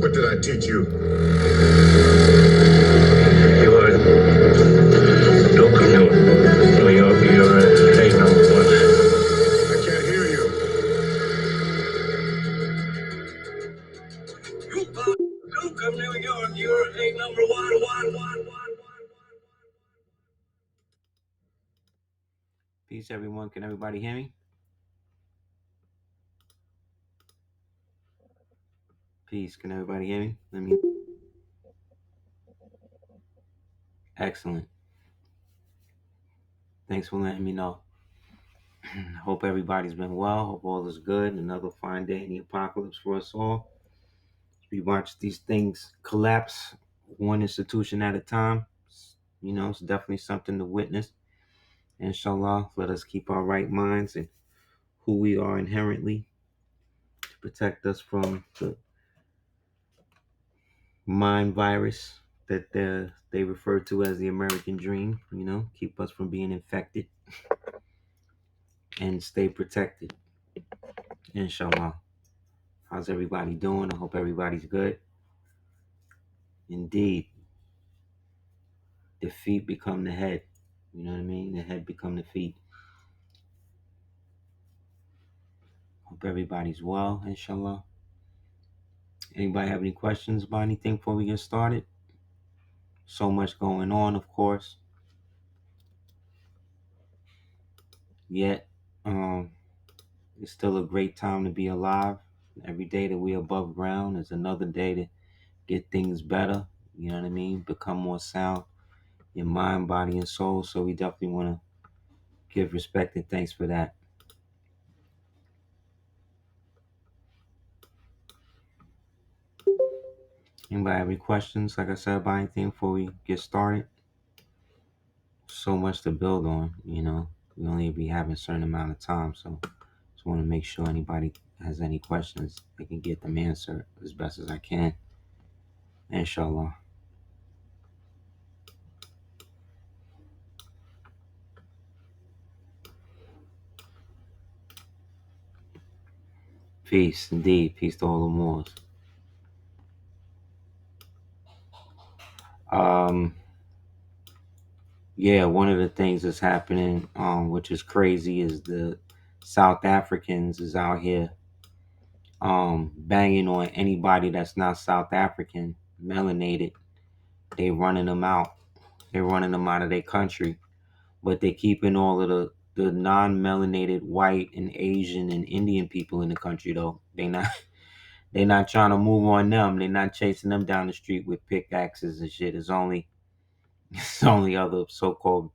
What did I teach you? You are local New York. You're a number one. I can't hear you. Local New York. You're a number one. Peace, everyone. Can everybody hear me? Peace. Can everybody hear me? Excellent. Thanks for letting me know. Hope everybody's been well. Hope all is good. Another fine day in the apocalypse for us all. We watch these things collapse one institution at a time. It's definitely something to witness. Inshallah, let us keep our right minds and who we are inherently to protect us from the mind virus that they refer to as the American dream. Keep us from being infected and stay protected. Inshallah. How's everybody doing? I hope everybody's good. Indeed, the feet become the head. You know what I mean? The head become the feet. Hope everybody's well, inshallah. Anybody have any questions about anything before we get started? So much going on, of course. Yet, it's still a great time to be alive. Every day that we're above ground is another day to get things better. You know what I mean? Become more sound in mind, body, and soul. So we definitely want to give respect and thanks for that. Anybody have any questions, like I said, about anything before we get started? So much to build on, We only be having a certain amount of time, so just want to make sure anybody has any questions, they can get them answered as best as I can. Inshallah. Peace, indeed. Peace to all the Moors. Yeah, one of the things that's happening, which is crazy, is the South Africans is out here banging on anybody that's not South African, melanated. They running them out. They're running them out of their country, but they keeping all of the non-melanated white and Asian and Indian people in the country though. They not trying to move on them. They're not chasing them down the street with pickaxes and shit. It's only other so-called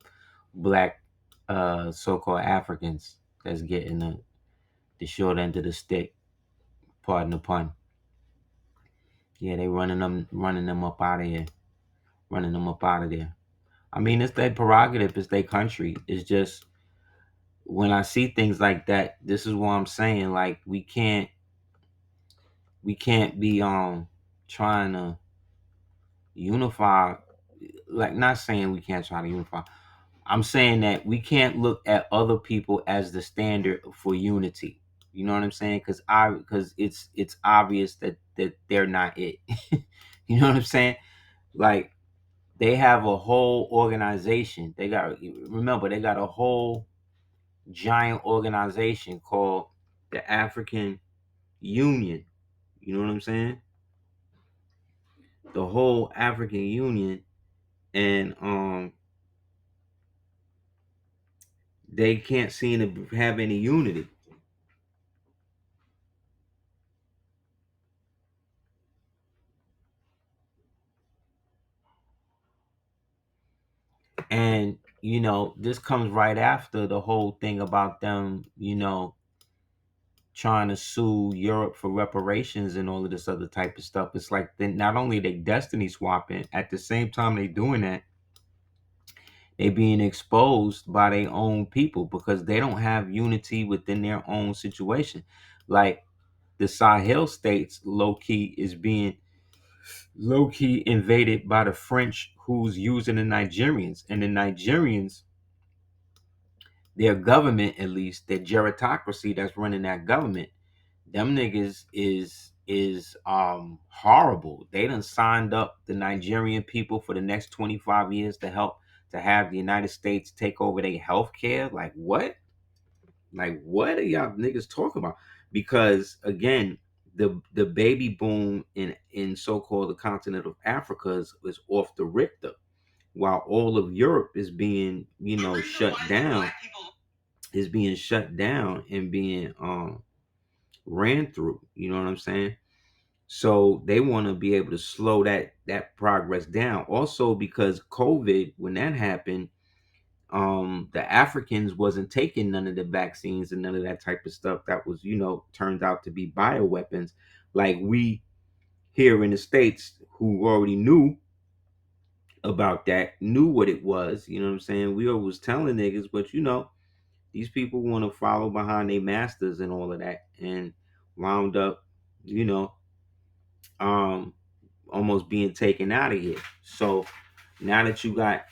black, so-called Africans that's getting the short end of the stick. Pardon the pun. Yeah, they running them up out of here, running them up out of there. I mean, it's their prerogative. It's their country. It's just when I see things like that, this is what I'm saying. Like we can't be trying to unify. Like, not saying we can't try to unify. I'm saying that we can't look at other people as the standard for unity. You know what I'm saying? Because it's obvious that they're not it. You know what I'm saying? Like, they have a whole organization. They got a whole giant organization called the African Union. You know what I'm saying? The whole African Union, and they can't seem to have any unity. And this comes right after the whole thing about them, trying to sue Europe for reparations and all of this other type of stuff. It's like not only they destiny swapping, at the same time they doing that, they being exposed by their own people because they don't have unity within their own situation. Like, the Sahel states low key invaded by the French, who's using the Nigerians. And the Nigerians, their government, at least their gerontocracy that's running that government, them niggas is is horrible. They done signed up the Nigerian people for the next 25 years to help to have the United States take over their health care. Like what? Like what are y'all niggas talking about? Because again, the baby boom in so-called the continent of Africa is off the Richter, while all of Europe is being, shut down, is being shut down and being ran through. You know what I'm saying? So they want to be able to slow that progress down. Also, because COVID, when that happened, the Africans wasn't taking none of the vaccines and none of that type of stuff that was, turned out to be bioweapons. Like we here in the States who already knew about that, knew what it was, you know what I'm saying? We always telling niggas, but these people want to follow behind their masters and all of that, and wound up, you know, um, almost being taken out of here. So now that you got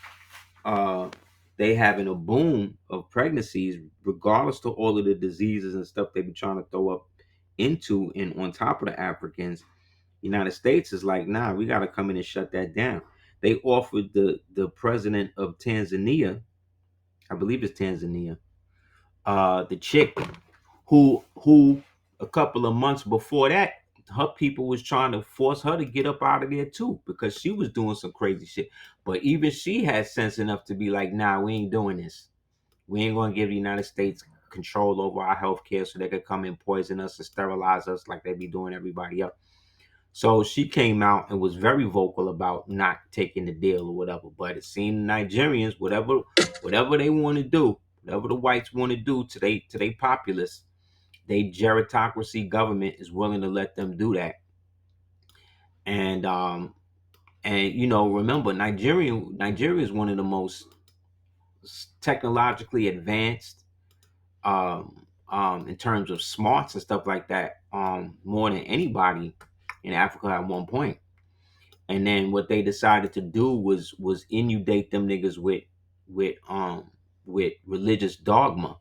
uh they having a boom of pregnancies, regardless to all of the diseases and stuff they be trying to throw up into and on top of the Africans, United States is like, nah, we gotta come in and shut that down. They offered the president of Tanzania, I believe it's Tanzania, the chick who a couple of months before that, her people was trying to force her to get up out of there too because she was doing some crazy shit. But even she had sense enough to be like, nah, we ain't doing this. We ain't gonna give the United States control over our health care so they could come and poison us and sterilize us like they be doing everybody else. So she came out and was very vocal about not taking the deal or whatever. But it seemed Nigerians, whatever they want to do, whatever the whites want to do to they populace, they gerontocracy government is willing to let them do that. And remember, Nigeria is one of the most technologically advanced, in terms of smarts and stuff like that, more than anybody in Africa at one point. And then what they decided to do was inundate them niggas with religious dogma,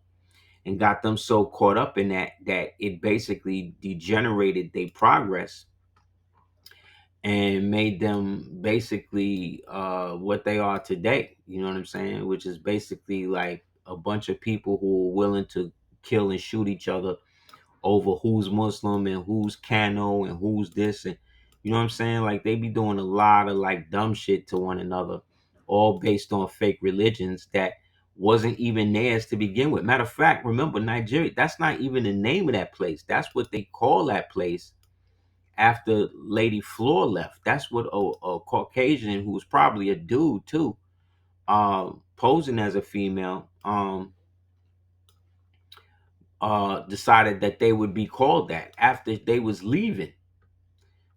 and got them so caught up in that it basically degenerated their progress and made them basically what they are today. You know what I'm saying? Which is basically like a bunch of people who are willing to kill and shoot each other over who's Muslim and who's Kano and who's this, and you know what I'm saying? Like they be doing a lot of like dumb shit to one another, all based on fake religions that wasn't even theirs to begin with. Matter of fact, remember Nigeria, that's not even the name of that place. That's what they call that place after Lady Floor left. That's what a Caucasian who was probably a dude too, posing as a female, decided that they would be called that after they was leaving.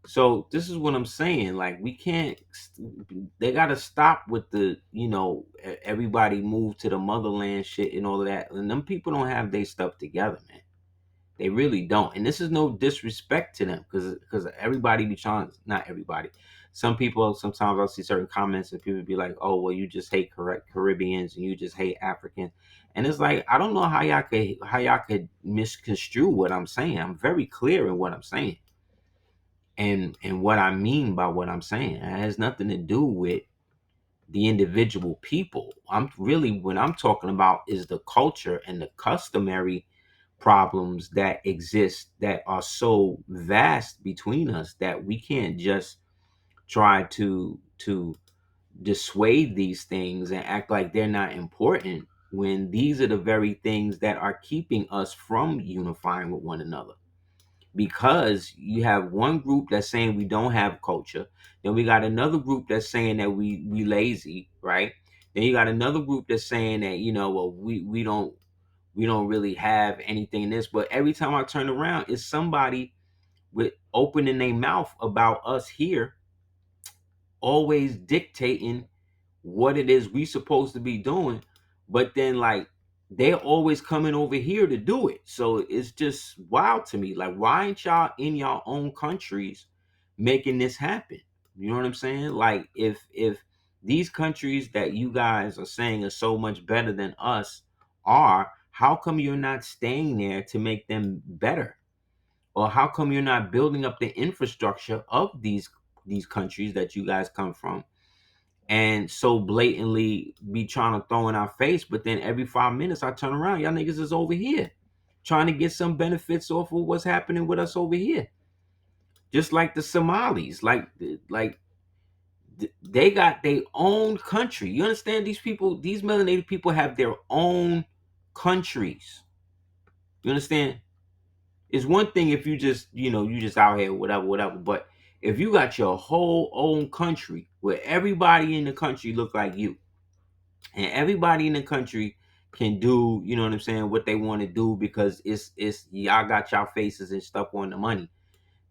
So this is what I'm saying. Like we can't. They got to stop with the everybody move to the motherland shit and all of that. And them people don't have their stuff together, man. They really don't. And this is no disrespect to them because everybody be trying. Not everybody. Some people sometimes I'll see certain comments and people be like, "Oh, well, you just hate Caribbeans and you just hate Africans." And it's like I don't know how y'all could misconstrue what I'm saying. I'm very clear in what I'm saying and what I mean by what I'm saying. It has nothing to do with the individual people. What I'm talking about is the culture and the customary problems that exist that are so vast between us that we can't just try to dissuade these things and act like they're not important when these are the very things that are keeping us from unifying with one another, because you have one group that's saying we don't have culture, then we got another group that's saying that we lazy, right? Then you got another group that's saying that well, we don't really have anything in this, but every time I turn around it's somebody with opening their mouth about us here, always dictating what it is we supposed to be doing, but then like they're always coming over here to do it. So it's just wild to me. Like, why ain't y'all in your own countries making this happen? You know what I'm saying? Like, if these countries that you guys are saying are so much better than us are, how come you're not staying there to make them better? Or how come you're not building up the infrastructure of these countries that you guys come from, and so blatantly be trying to throw in our face, but then every 5 minutes I turn around, y'all niggas is over here trying to get some benefits off of what's happening with us over here. Just like the Somalis, like they got their own country. You understand? These people, these melanated people, have their own countries. You understand? It's one thing if you just, you just out here, whatever, whatever. But if you got your whole own country where everybody in the country look like you, and everybody in the country can do, you know what I'm saying, what they want to do because it's y'all got y'all faces and stuff on the money,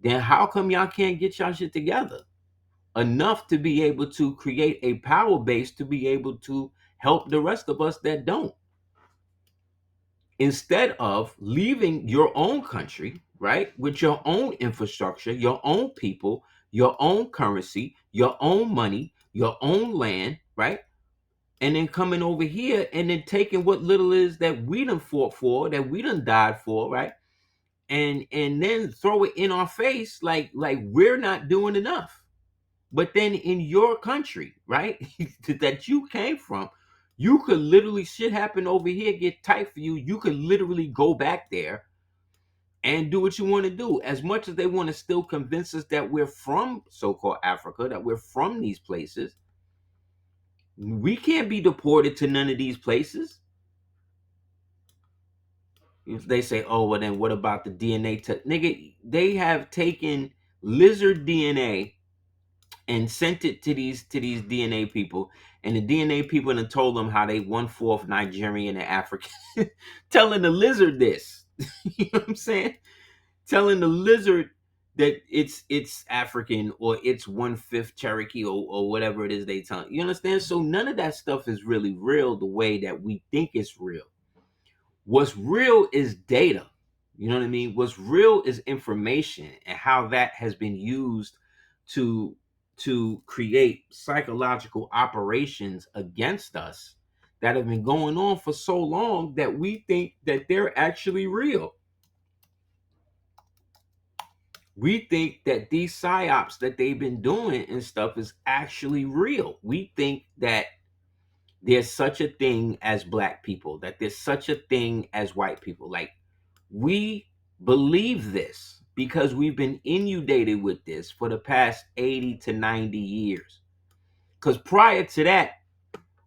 then how come y'all can't get y'all shit together enough to be able to create a power base to be able to help the rest of us that don't? Instead of leaving your own country, right, with your own infrastructure, your own people, your own currency, your own money, your own land, right, and then coming over here and then taking what little is that we done fought for, that we done died for, right, and then throw it in our face like we're not doing enough. But then in your country, right, that you came from, you could literally, shit happen over here, get tight for you. You could literally go back there and do what you want to do. As much as they want to still convince us that we're from so-called Africa, that we're from these places, we can't be deported to none of these places. If they say, oh, well, then what about the DNA test? Nigga, they have taken lizard DNA and sent it to these DNA people, and the DNA people and told them how they 1/4 Nigerian and African, telling the lizard this. You know what I'm saying? Telling the lizard that it's African or it's 1/5 Cherokee or whatever it is they tell. You understand? So none of that stuff is really real the way that we think it's real. What's real is data. You know what I mean? What's real is information and how that has been used to create psychological operations against us that have been going on for so long that we think that they're actually real. We think that these psyops that they've been doing and stuff is actually real. We think that there's such a thing as black people, that there's such a thing as white people. Like, we believe this because we've been inundated with this for the past 80 to 90 years. Because prior to that,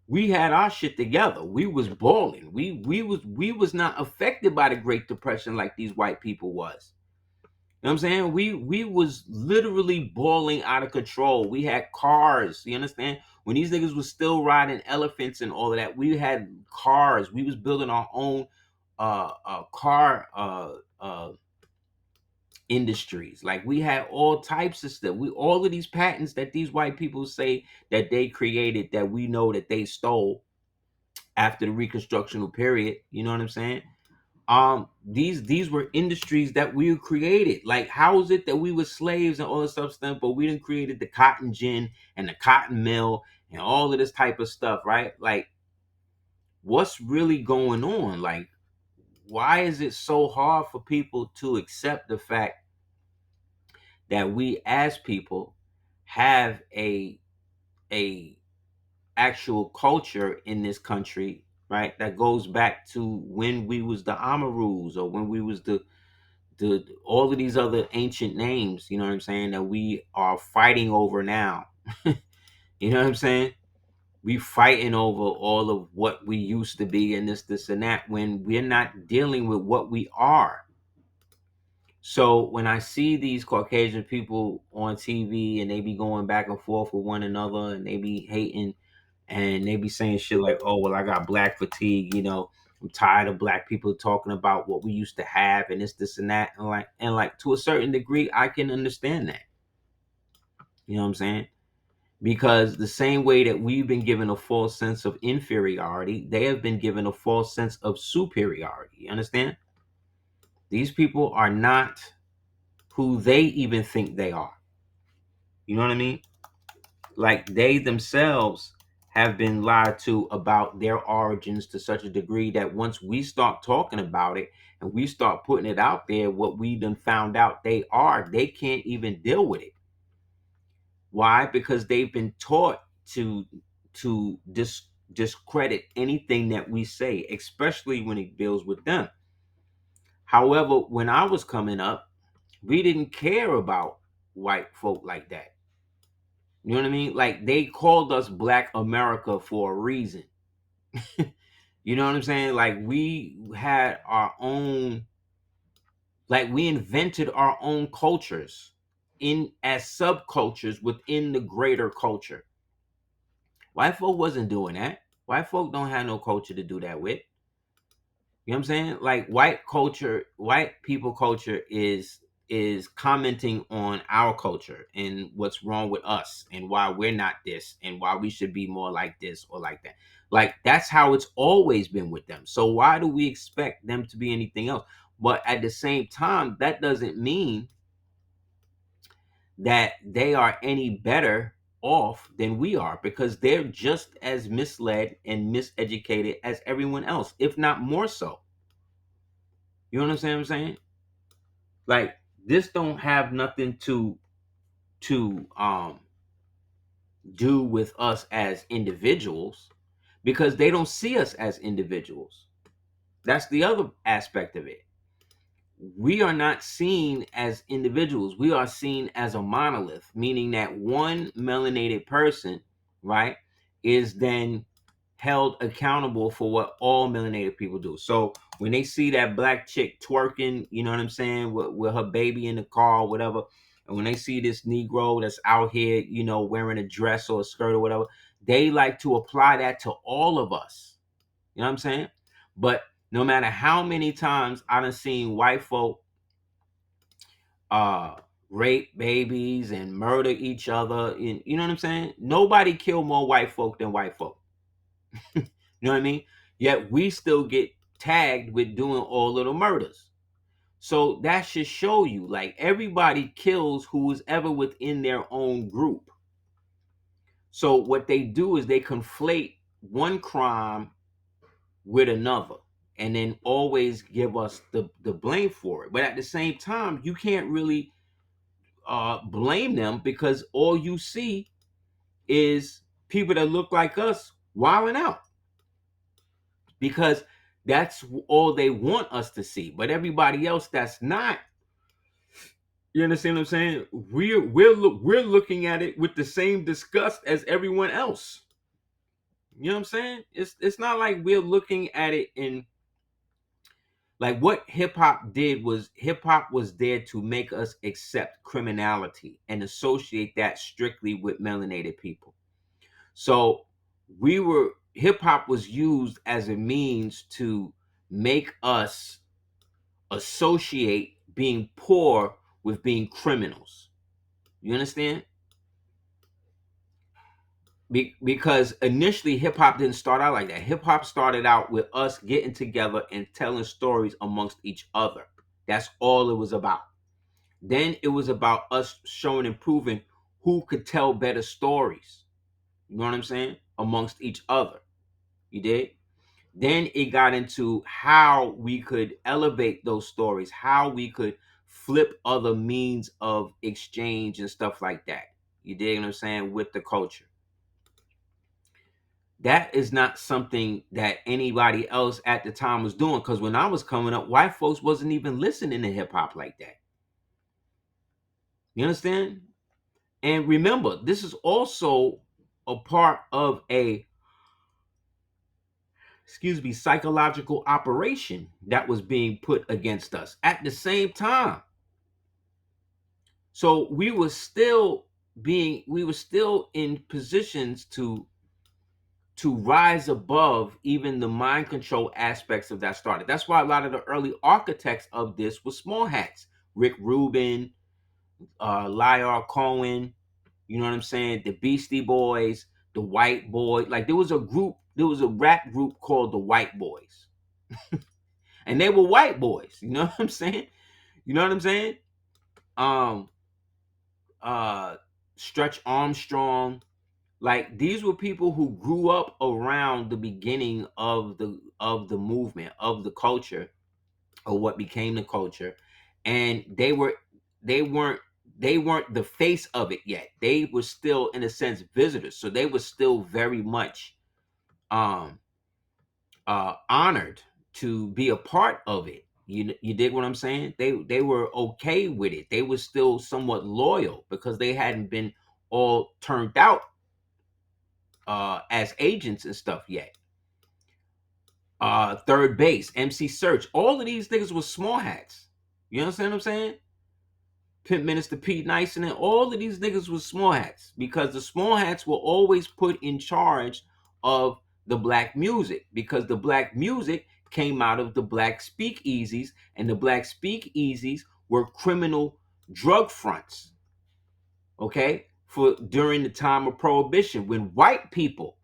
we had our shit together. We was balling. We was not affected by the Great Depression like these white people was. You know what I'm saying? We was literally balling out of control. We had cars. You understand? When these niggas was still riding elephants and all of that, we had cars. We was building our own car industries. Like, we had all types of stuff. We all of these patents that these white people say that they created, that we know that they stole after the reconstructional period. You know what I'm saying? These were industries that we created. Like, how is it that we were slaves and all this stuff, but we didn't created the cotton gin and the cotton mill and all of this type of stuff, right? Like, what's really going on? Like, why is it so hard for people to accept the fact that we as people have a actual culture in this country, right, that goes back to when we was the Amarus, or when we was the all of these other ancient names, you know what I'm saying, that we are fighting over now. You know what I'm saying? We fighting over all of what we used to be and this and that, when we're not dealing with what we are. So when I see these Caucasian people on TV and they be going back and forth with one another and they be hating and they be saying shit like, oh, well, I got black fatigue, I'm tired of black people talking about what we used to have and this and that. And like to a certain degree, I can understand that. You know what I'm saying? Because the same way that we've been given a false sense of inferiority, they have been given a false sense of superiority. You understand? These people are not who they even think they are. You know what I mean? Like, they themselves have been lied to about their origins to such a degree that once we start talking about it and we start putting it out there, what we done found out they can't even deal with it. Why? Because they've been taught to discredit anything that we say, especially when it deals with them. However, when I was coming up, we didn't care about white folk like that. You know what I mean? Like, they called us Black America for a reason. You know what I'm saying? Like, we had our own, like, we invented our own cultures in as subcultures within the greater culture. White folk wasn't doing that. White folk don't have no culture to do that with. You know what I'm saying? Like, white culture, white people culture is commenting on our culture and what's wrong with us and why we're not this and why we should be more like this or like that. Like, that's how it's always been with them. So why do we expect them to be anything else? But at the same time, that doesn't mean that they are any better off than we are, because they're just as misled and miseducated as everyone else, if not more so. You know what I'm saying? Like, this don't have nothing to do with us as individuals, because they don't see us as individuals. That's the other aspect of it. We are not seen as individuals. We are seen as a monolith, meaning that one melanated person, right, is then held accountable for what all melanated people do. So when they see that black chick twerking, you know what I'm saying, with her baby in the car, whatever, and when they see this Negro that's out here, you know, wearing a dress or a skirt or whatever, they like to apply that to all of us. You know what I'm saying? But no matter how many times I done seen white folk uh rape babies and murder each other, and you know what I'm saying? Nobody kill more white folk than white folk. You know what I mean? Yet we still get tagged with doing all of the murders. So that should show you, like, everybody kills who is ever within their own group. So what they do is they conflate one crime with another and then always give us the blame for it. But at the same time, you can't really blame them, because all you see is people that look like us wilding out, because that's all they want us to see. But everybody else that's not, you understand what I'm saying? We're looking at it with the same disgust as everyone else. You know what I'm saying? It's not like we're looking at it in, like, what hip hop was there to make us accept criminality and associate that strictly with melanated people. So hip hop was used as a means to make us associate being poor with being criminals. You understand? Because initially hip hop didn't start out like that. Hip hop started out with us getting together and telling stories amongst each other. That's all it was about. Then it was about us showing and proving who could tell better stories. You know what I'm saying? Amongst each other. You did? Then it got into how we could elevate those stories, how we could flip other means of exchange and stuff like that. You dig what I'm saying? With the culture. That is not something that anybody else at the time was doing. Because when I was coming up, white folks wasn't even listening to hip hop like that. You understand? And remember, this is also a part of a, psychological operation that was being put against us at the same time. So we were still in positions to rise above even the mind control aspects of that started. That's why a lot of the early architects of this were small hats. Rick Rubin, Lyar Cohen, you know what I'm saying? The Beastie Boys, the White Boys. Like, there was a rap group called the White Boys. And they were white boys. You know what I'm saying? You know what I'm saying? Um, Stretch Armstrong. Like, these were people who grew up around the beginning of the movement, of the culture, or what became the culture, and they weren't they weren't the face of it yet. They were still, in a sense, visitors. So they were still very much um honored to be a part of it. You dig what I'm saying? They were okay with it. They were still somewhat loyal because they hadn't been all turned out as agents and stuff yet. Third base, MC Search, all of these niggas was small hats. You understand what I'm saying? Pimp Minister Pete Nice, and all of these niggas was small hats because the small hats were always put in charge of the black music, because the black music came out of the black speakeasies, and the black speakeasies were criminal drug fronts. Okay, for during the time of prohibition, when white people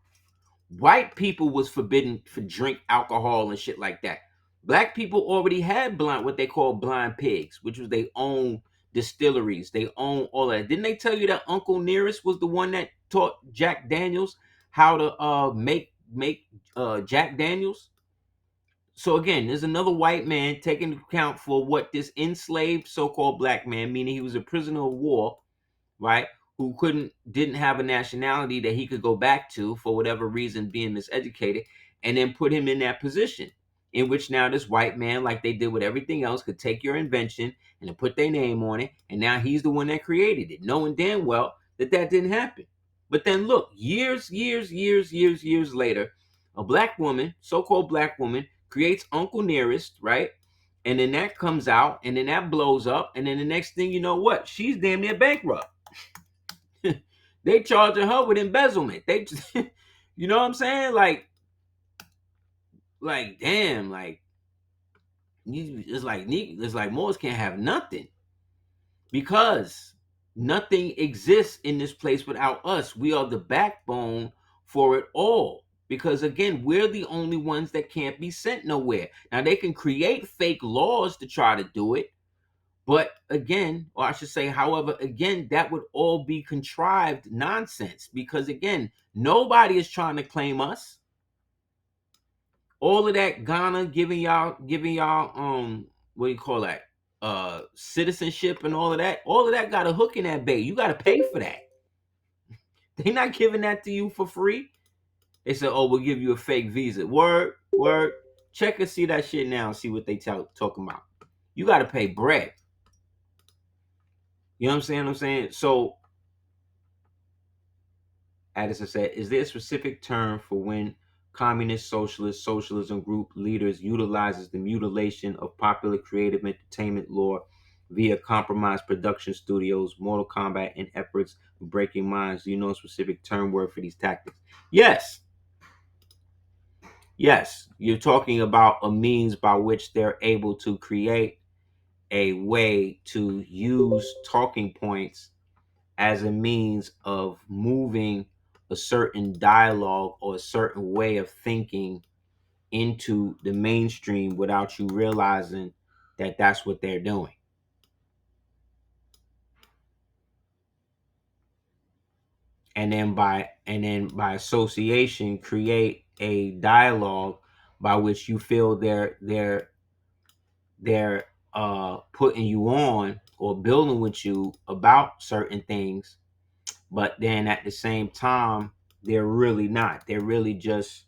was forbidden to drink alcohol and shit like that. Black people already had what they call blind pigs, which was their own distilleries. They own all that. Didn't they tell you that Uncle Nearest was the one that taught Jack Daniels how to make Jack Daniels? So again, there's another white man taking account for what this enslaved so-called black man, meaning he was a prisoner of war, right? Who didn't have a nationality that he could go back to for whatever reason, being miseducated, and then put him in that position in which now this white man, like they did with everything else, could take your invention and then put their name on it, and now he's the one that created it, knowing damn well that that didn't happen. But then look, years later, a black woman, so-called black woman, creates Uncle Nearest, right? And then that comes out, and then that blows up, and then the next thing you know, what? She's damn near bankrupt. They charging her with embezzlement. They, you know what I'm saying? Like damn, like it's like Moors can't have nothing because nothing exists in this place without us. We are the backbone for it all. Because again, we're the only ones that can't be sent nowhere. Now they can create fake laws to try to do it, but again, or I should say, however, again, that would all be contrived nonsense because again, nobody is trying to claim us. All of that Ghana giving y'all what do you call that? Citizenship and all of that got a hook in that bait. You gotta pay for that. They're not giving that to you for free. They said, oh, we'll give you a fake visa. Word, word. Check and see that shit now and see what they talking about. You gotta pay bread. You know what I'm saying? So Addison said, is there a specific term for when communist, socialist, socialism group leaders utilizes the mutilation of popular creative entertainment lore via compromised production studios, Mortal Kombat, and efforts of breaking minds? Do you know a specific term word for these tactics? Yes. Yes. You're talking about a means by which they're able to create a way to use talking points as a means of moving a certain dialogue or a certain way of thinking into the mainstream without you realizing that that's what they're doing. And then by association create a dialogue by which you feel they're putting you on or building with you about certain things, but then at the same time they're really not. They're really just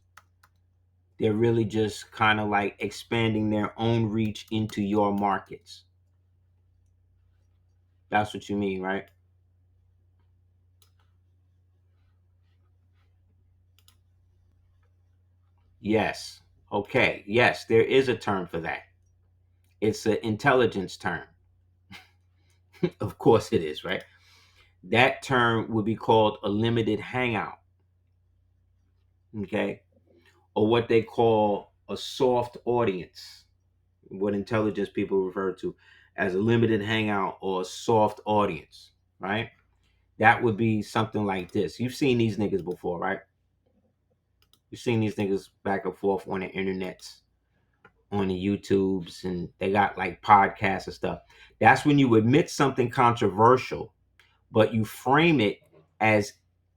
kind of like expanding their own reach into your markets. That's what you mean, right? Yes. Okay. Yes, there is a term for that. It's an intelligence term. Of course it is, right? That term would be called a limited hangout. Okay. Or what they call a soft audience, what intelligence people refer to as a limited hangout or a soft audience, right? That would be something like this. You've seen these niggas before, right? You've seen these niggas back and forth on the internets, on the YouTubes, and they got like podcasts and stuff. That's when you admit something controversial, but you frame it as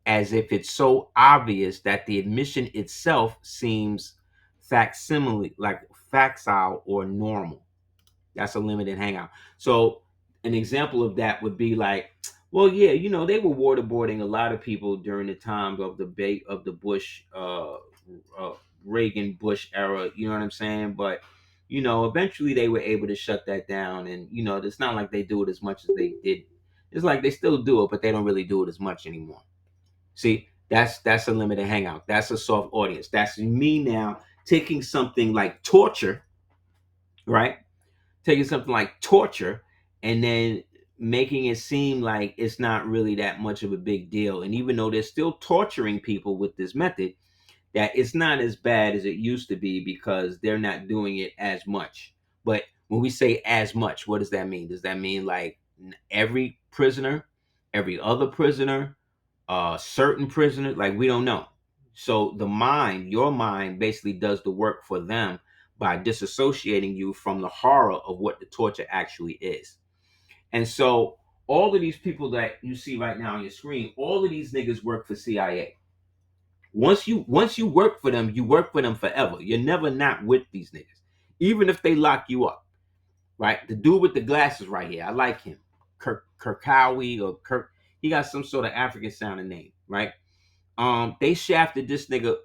if it's so obvious that the admission itself seems facsimile, like facile or normal. That's a limited hangout. So an example of that would be like, well, yeah, they were waterboarding a lot of people during the time of the Bush, uh, Reagan Bush era. You know what I'm saying? But eventually they were able to shut that down, and it's not like they do it as much as they did. It's like they still do it, but they don't really do it as much anymore. See, that's a limited hangout. That's a soft audience. That's me now taking something like torture, right? Taking something like torture and then making it seem like it's not really that much of a big deal. And even though they're still torturing people with this method, that it's not as bad as it used to be because they're not doing it as much. But when we say as much, what does that mean? Does that mean like every prisoner, every other prisoner, certain prisoner? Like we don't know. So your mind basically does the work for them by disassociating you from the horror of what the torture actually is. And so all of these people that you see right now on your screen, all of these niggas work for CIA. Once you work for them, you work for them forever. You're never not with these niggas, even if they lock you up. Right? The dude with the glasses right here, I like him. Kirkawi or Kirk. He got some sort of African sounding name, right? They shafted this nigga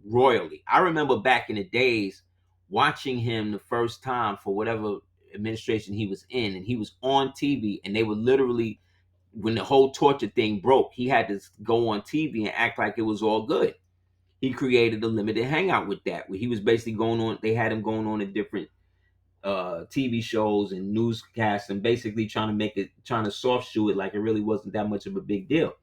royally. I remember back in the days watching him the first time for whatever administration he was in, and he was on TV, and they were literally, when the whole torture thing broke, he had to go on TV and act like it was all good. He created a limited hangout with that, where he was basically going on. They had him going on a different TV shows and newscasts, and basically trying to soft shoe it like it really wasn't that much of a big deal.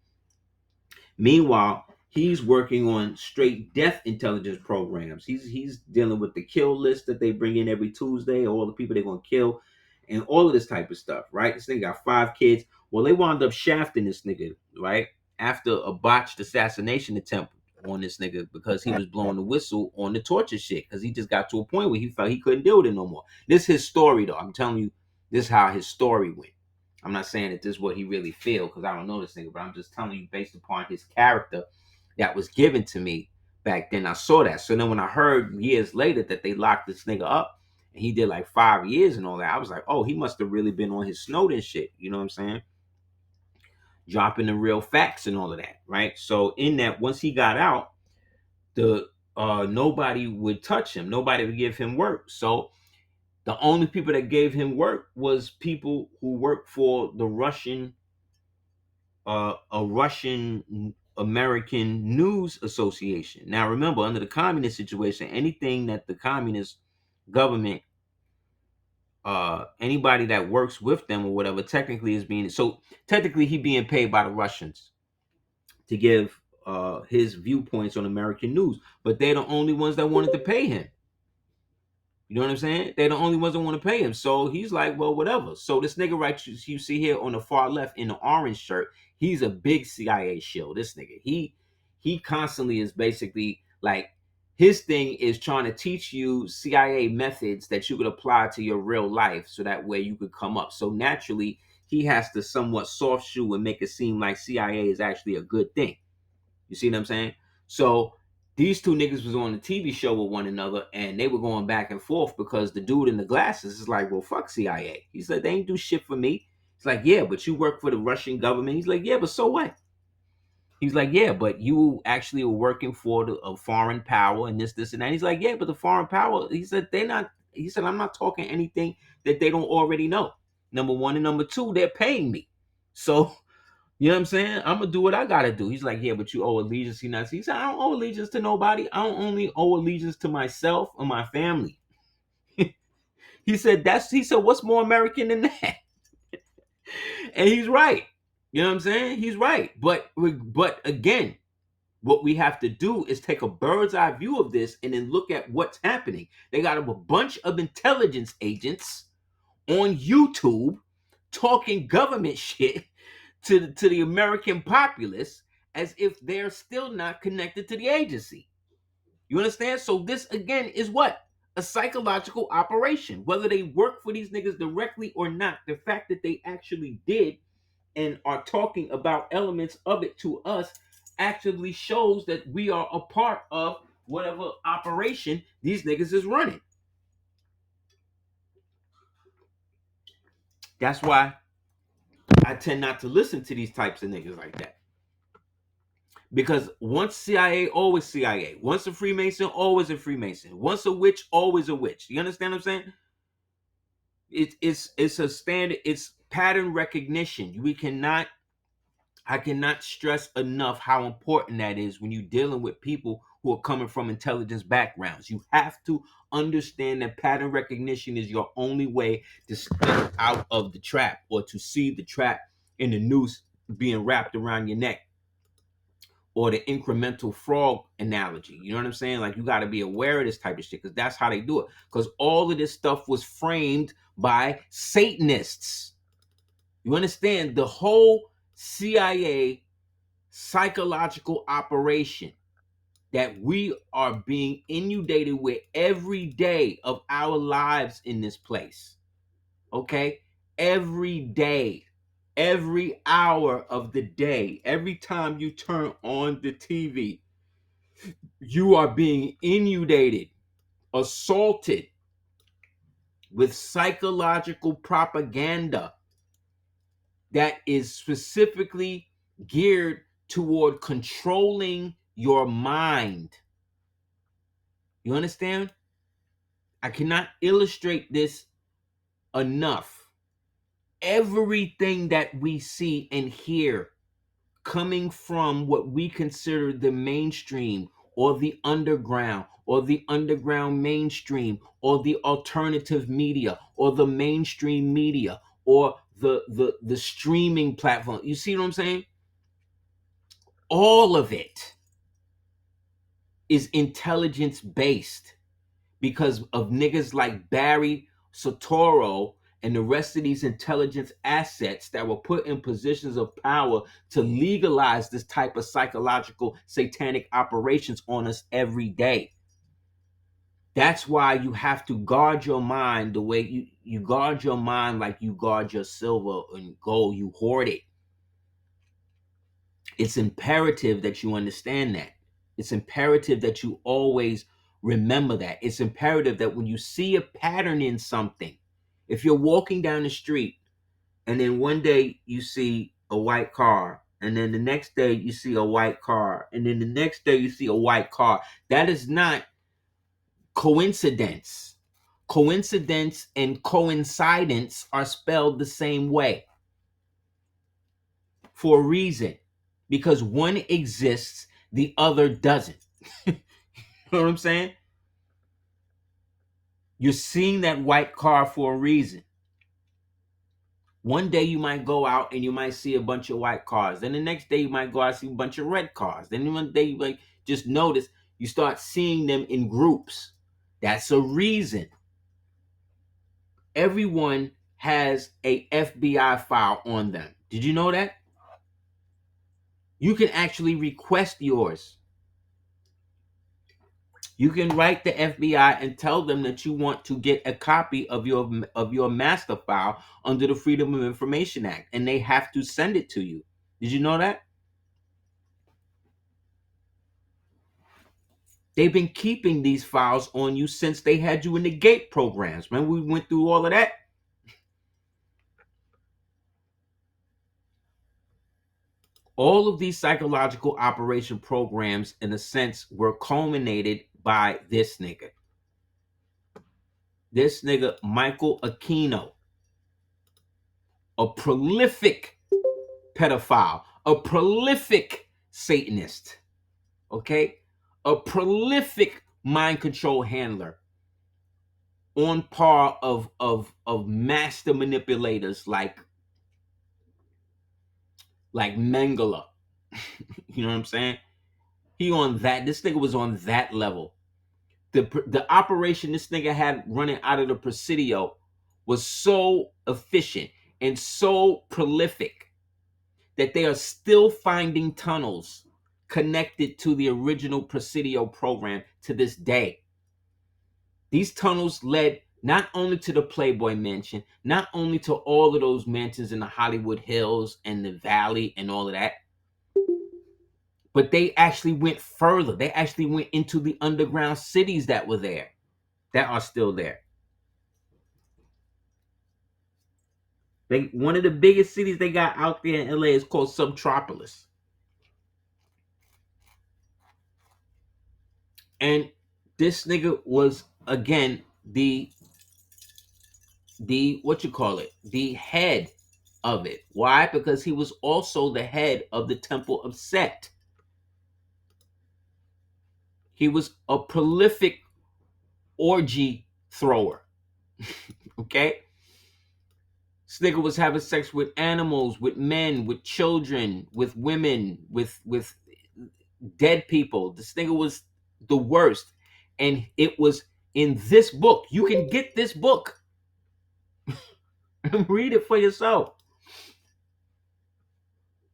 Meanwhile, he's working on straight death intelligence programs. He's dealing with the kill list that they bring in every Tuesday, all the people they're gonna kill, and all of this type of stuff. Right? This nigga got 5 kids. Well, they wound up shafting this nigga, right, after a botched assassination attempt on this nigga because he was blowing the whistle on the torture shit because he just got to a point where he felt he couldn't deal with it no more. This is his story though. I'm telling you, this is how his story went. I'm not saying that this is what he really feel because I don't know this nigga, but I'm just telling you based upon his character that was given to me back then. I saw that. So then when I heard years later that they locked this nigga up and he did like 5 years and all that, I was like, oh, he must have really been on his Snowden shit. You know what I'm saying? Dropping the real facts and all of that, right? So in that, once he got out, the nobody would touch him. Nobody would give him work. So the only people that gave him work was people who worked for the a Russian American News Association. Now, remember, under the communist situation, anything that the communist government, anybody that works with them or whatever, technically is being so. Technically, he being paid by the Russians to give his viewpoints on American news, but they're the only ones that wanted to pay him. You know what I'm saying? They're the only ones that want to pay him. So he's like, well, whatever. So this nigga right you see here on the far left in the orange shirt, he's a big CIA shill. This nigga. He constantly is basically like his thing is trying to teach you CIA methods that you could apply to your real life so that way you could come up. So naturally, he has to somewhat soft shoe and make it seem like CIA is actually a good thing. You see what I'm saying? So these two niggas was on the TV show with one another and they were going back and forth because the dude in the glasses is like, well, fuck CIA. He's like, they ain't do shit for me. He's like, yeah, but you work for the Russian government. He's like, yeah, but so what? He's like, yeah, but you actually were working for a foreign power and this, and that. He's like, yeah, but the foreign power, he said, I'm not talking anything that they don't already know. Number one, and number two, they're paying me. So you know what I'm saying? I'm gonna do what I gotta do. He's like, yeah, but you owe allegiance. He said, I don't owe allegiance to nobody. I don't only owe allegiance to myself and my family. He said, what's more American than that? And he's right. You know what I'm saying? He's right. But again, what we have to do is take a bird's eye view of this and then look at what's happening. They got a bunch of intelligence agents on YouTube talking government shit to the American populace as if they're still not connected to the agency. You understand? So this again is what? A psychological operation. Whether they work for these niggas directly or not, the fact that they actually did and are talking about elements of it to us actively shows that we are a part of whatever operation these niggas is running. That's why I tend not to listen to these types of niggas like that. Because once CIA, always CIA. Once a Freemason, always a Freemason. Once a witch, always a witch. You understand what I'm saying? It's a standard. It's pattern recognition. I cannot stress enough how important that is when you're dealing with people who are coming from intelligence backgrounds. You have to understand that pattern recognition is your only way to step out of the trap, or to see the trap in the noose being wrapped around your neck, or the incremental frog analogy. You know what I'm saying? Like, you got to be aware of this type of shit, because that's how they do it. Because all of this stuff was framed by Satanists. You understand? The whole CIA psychological operation that we are being inundated with every day of our lives in this place. Okay? Every day, every hour of the day, every time you turn on the TV, you are being inundated, assaulted with psychological propaganda that is specifically geared toward controlling your mind. You understand? I cannot illustrate this enough. Everything that we see and hear coming from what we consider the mainstream, or the underground, or the underground mainstream, or the alternative media, or the mainstream media, or the streaming platform. You see what I'm saying? All of it is intelligence based, because of niggas like Barry Soetoro and the rest of these intelligence assets that were put in positions of power to legalize this type of psychological satanic operations on us every day. That's why you have to guard your mind the way you guard your mind, like you guard your silver and gold. You hoard it. It's imperative that you understand that. It's imperative that you always remember that. It's imperative that when you see a pattern in something, if you're walking down the street and then one day you see a white car, and then the next day you see a white car, and then the next day you see a white car, that is not coincidence. Coincidence and coincidence are spelled the same way for a reason, because one exists, the other doesn't. You know what I'm saying? You're seeing that white car for a reason. One day you might go out and you might see a bunch of white cars. Then the next day you might go out and see a bunch of red cars. Then one day you like just notice, you start seeing them in groups. That's a reason. Everyone has a FBI file on them. Did you know that? You can actually request yours. You can write the FBI and tell them that you want to get a copy of your master file under the Freedom of Information Act, and they have to send it to you. Did you know that? They've been keeping these files on you since they had you in the gate programs. Remember, we went through all of that? All of these psychological operation programs, in a sense, were culminated by this nigga. This nigga, Michael Aquino, a prolific pedophile, a prolific Satanist, okay? A prolific mind control handler, on par of master manipulators like Mengele. You know what I'm saying? This nigga was on that level. The operation this nigga had running out of the Presidio was so efficient and so prolific that they are still finding tunnels connected to the original Presidio program to this day. These tunnels led not only to the Playboy Mansion, not only to all of those mansions in the Hollywood Hills and the Valley and all of that, but they actually went further. They actually went into the underground cities that were there, that are still there. One of the biggest cities they got out there in LA is called Subtropolis. And this nigga was again the what you call it, the head of it. Why? Because he was also the head of the Temple of Set. He was a prolific orgy thrower. Okay? This nigga was having sex with animals, with men, with children, with women, with dead people. This nigga was the worst. And it was in this book. You can get this book and read it for yourself.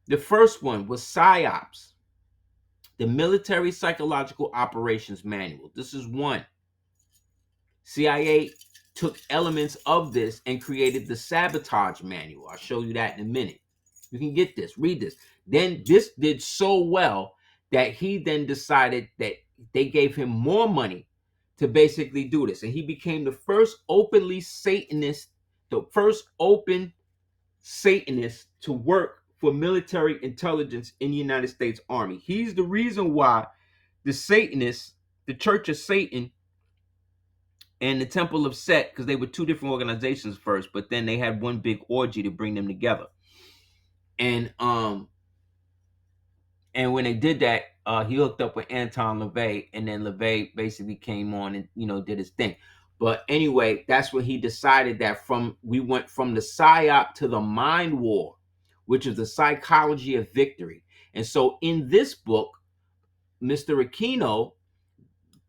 The first one was PSYOPs, the Military Psychological Operations Manual. This is one. CIA took elements of this and created the Sabotage Manual. I'll show you that in a minute. You can get this, read this. Then this did so well that he then decided that they gave him more money to basically do this. And he became the first openly Satanist, the first open Satanist to work for military intelligence in the United States Army. He's the reason why the Satanists, the Church of Satan, and the Temple of Set, because they were two different organizations first, but then they had one big orgy to bring them together. And when they did that, he hooked up with Anton LaVey, and then LaVey basically came on and did his thing. But anyway, that's when he decided that we went from the psyop to the mind war, which is the psychology of victory. And so in this book, Mr. Aquino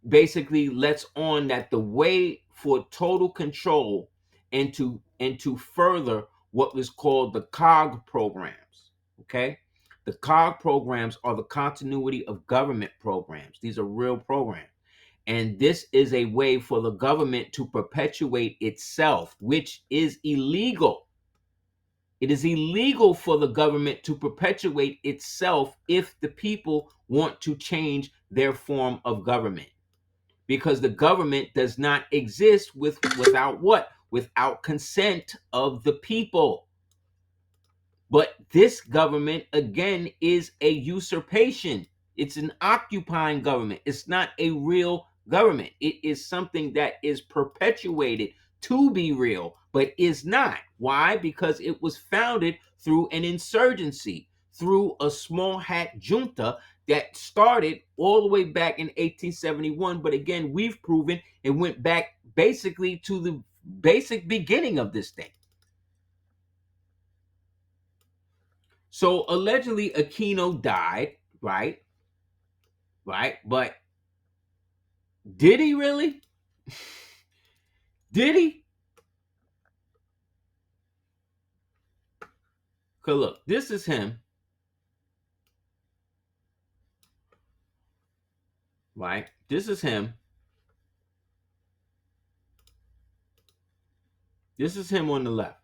basically lets on that the way for total control and to further what was called the COG programs. Okay, the COG programs are the continuity of government programs. These are real programs, and this is a way for the government to perpetuate itself, which is illegal. It is illegal for the government to perpetuate itself if the people want to change their form of government. Because the government does not exist without what? Without consent of the people. But this government, again, is a usurpation. It's an occupying government. It's not a real government. It is something that is perpetuated to be real, but is not. Why? Because it was founded through an insurgency, through a small hat junta that started all the way back in 1871. But again, we've proven it went back basically to the basic beginning of this thing. So allegedly Aquino died, right? Right? But did he really? Did he? Cause look, this is him. Right? This is him. This is him on the left.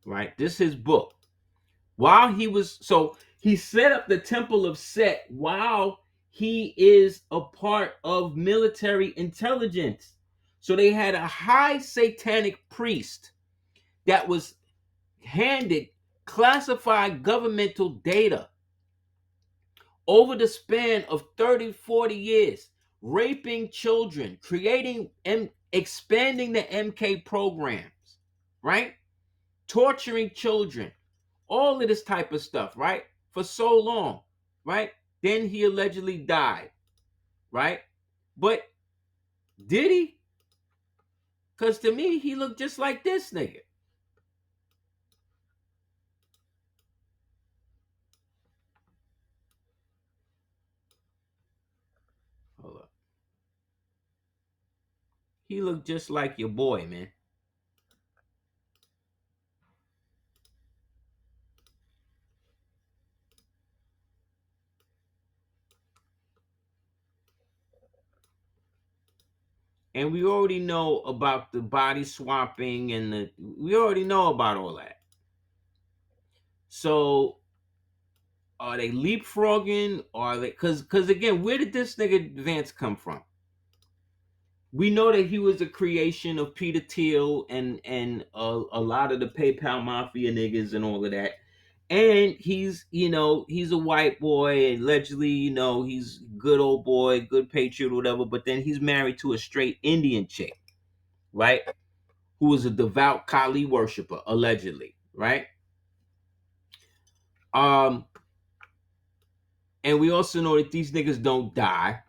Right? This is his book. He set up the Temple of Set while he is a part of military intelligence. So they had a high satanic priest that was handed classified governmental data over the span of 30, 40 years, raping children, creating and expanding the MK programs, right? Torturing children, all of this type of stuff, right? For so long, right? Then he allegedly died, right? But did he? Because to me, he looked just like this nigga. Hold up. He looked just like your boy, man. And we already know about the body swapping and we already know about all that. So are they leapfrogging? Are they because again, where did this nigga Vance come from? we know that he was a creation of Peter Thiel and a lot of the PayPal mafia niggas and all of that. And he's, he's a white boy, and allegedly, he's good old boy, good patriot, whatever. But then he's married to a straight Indian chick, right? Who is a devout Kali worshiper, allegedly, right? Um, and we also know that these niggas don't die,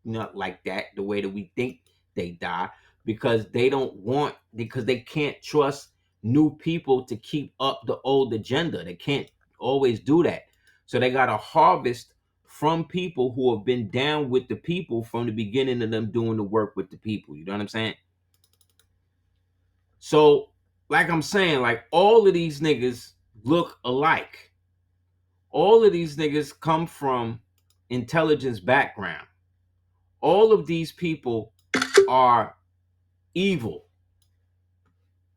not like that, the way that we think they die, because because they can't trust new people to keep up the old agenda. They can't always do that. So they got to harvest from people who have been down with the people from the beginning of them doing the work with the people. You know what I'm saying? So, like I'm saying, like all of these niggas look alike. All of these niggas come from intelligence background. All of these people are evil.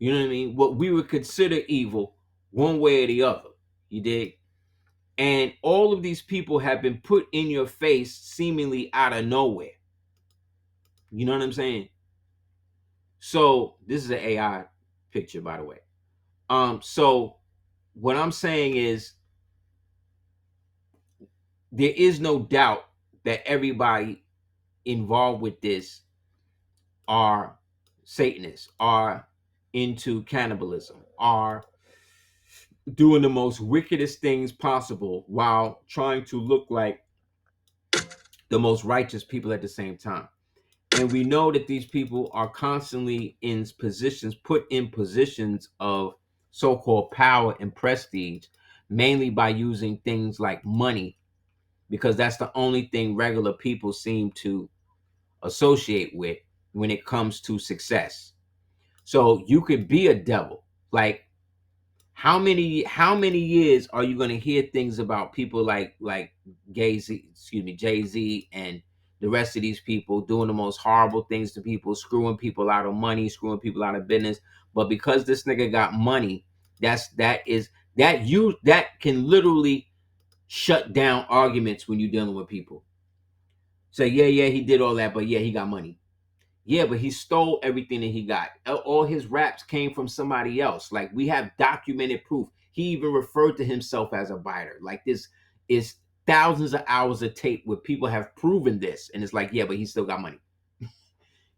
You know what I mean? What we would consider evil, one way or the other. You dig? And all of these people have been put in your face seemingly out of nowhere. You know what I'm saying? So this is an AI picture, by the way. So what I'm saying is there is no doubt that everybody involved with this are Satanists, are into cannibalism, are doing the most wickedest things possible while trying to look like the most righteous people at the same time. And we know that these people are constantly in positions, put in positions of so-called power and prestige, mainly by using things like money, because that's the only thing regular people seem to associate with when it comes to success. So you could be a devil. Like how many years are you going to hear things about people like Jay-Z and the rest of these people doing the most horrible things to people, screwing people out of money, screwing people out of business, but because this nigga got money, that can literally shut down arguments when you're dealing with people. Say, yeah, he did all that, but yeah, he got money. Yeah, but he stole everything that he got. All his raps came from somebody else. Like, we have documented proof. He even referred to himself as a biter. Like, this is thousands of hours of tape where people have proven this. And it's like, yeah, but he still got money.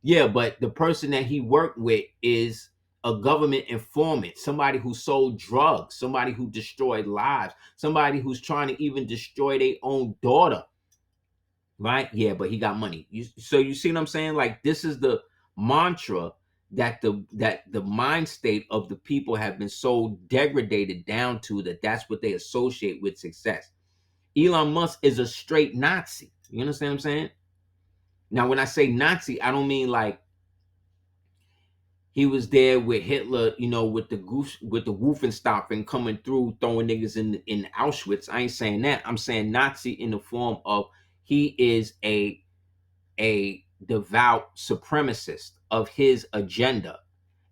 Yeah, but the person that he worked with is a government informant, somebody who sold drugs, somebody who destroyed lives, somebody who's trying to even destroy their own daughter. Right? Yeah, but he got money. So you see what I'm saying? Like, this is the mantra that the mind state of the people have been so degraded down to, that's what they associate with success. Elon Musk is a straight Nazi. You understand what I'm saying? Now, when I say Nazi, I don't mean like he was there with Hitler, with the goose, with the Wolfenstaffe coming through, throwing niggas in Auschwitz. I ain't saying that. I'm saying Nazi in the form of he is a devout supremacist of his agenda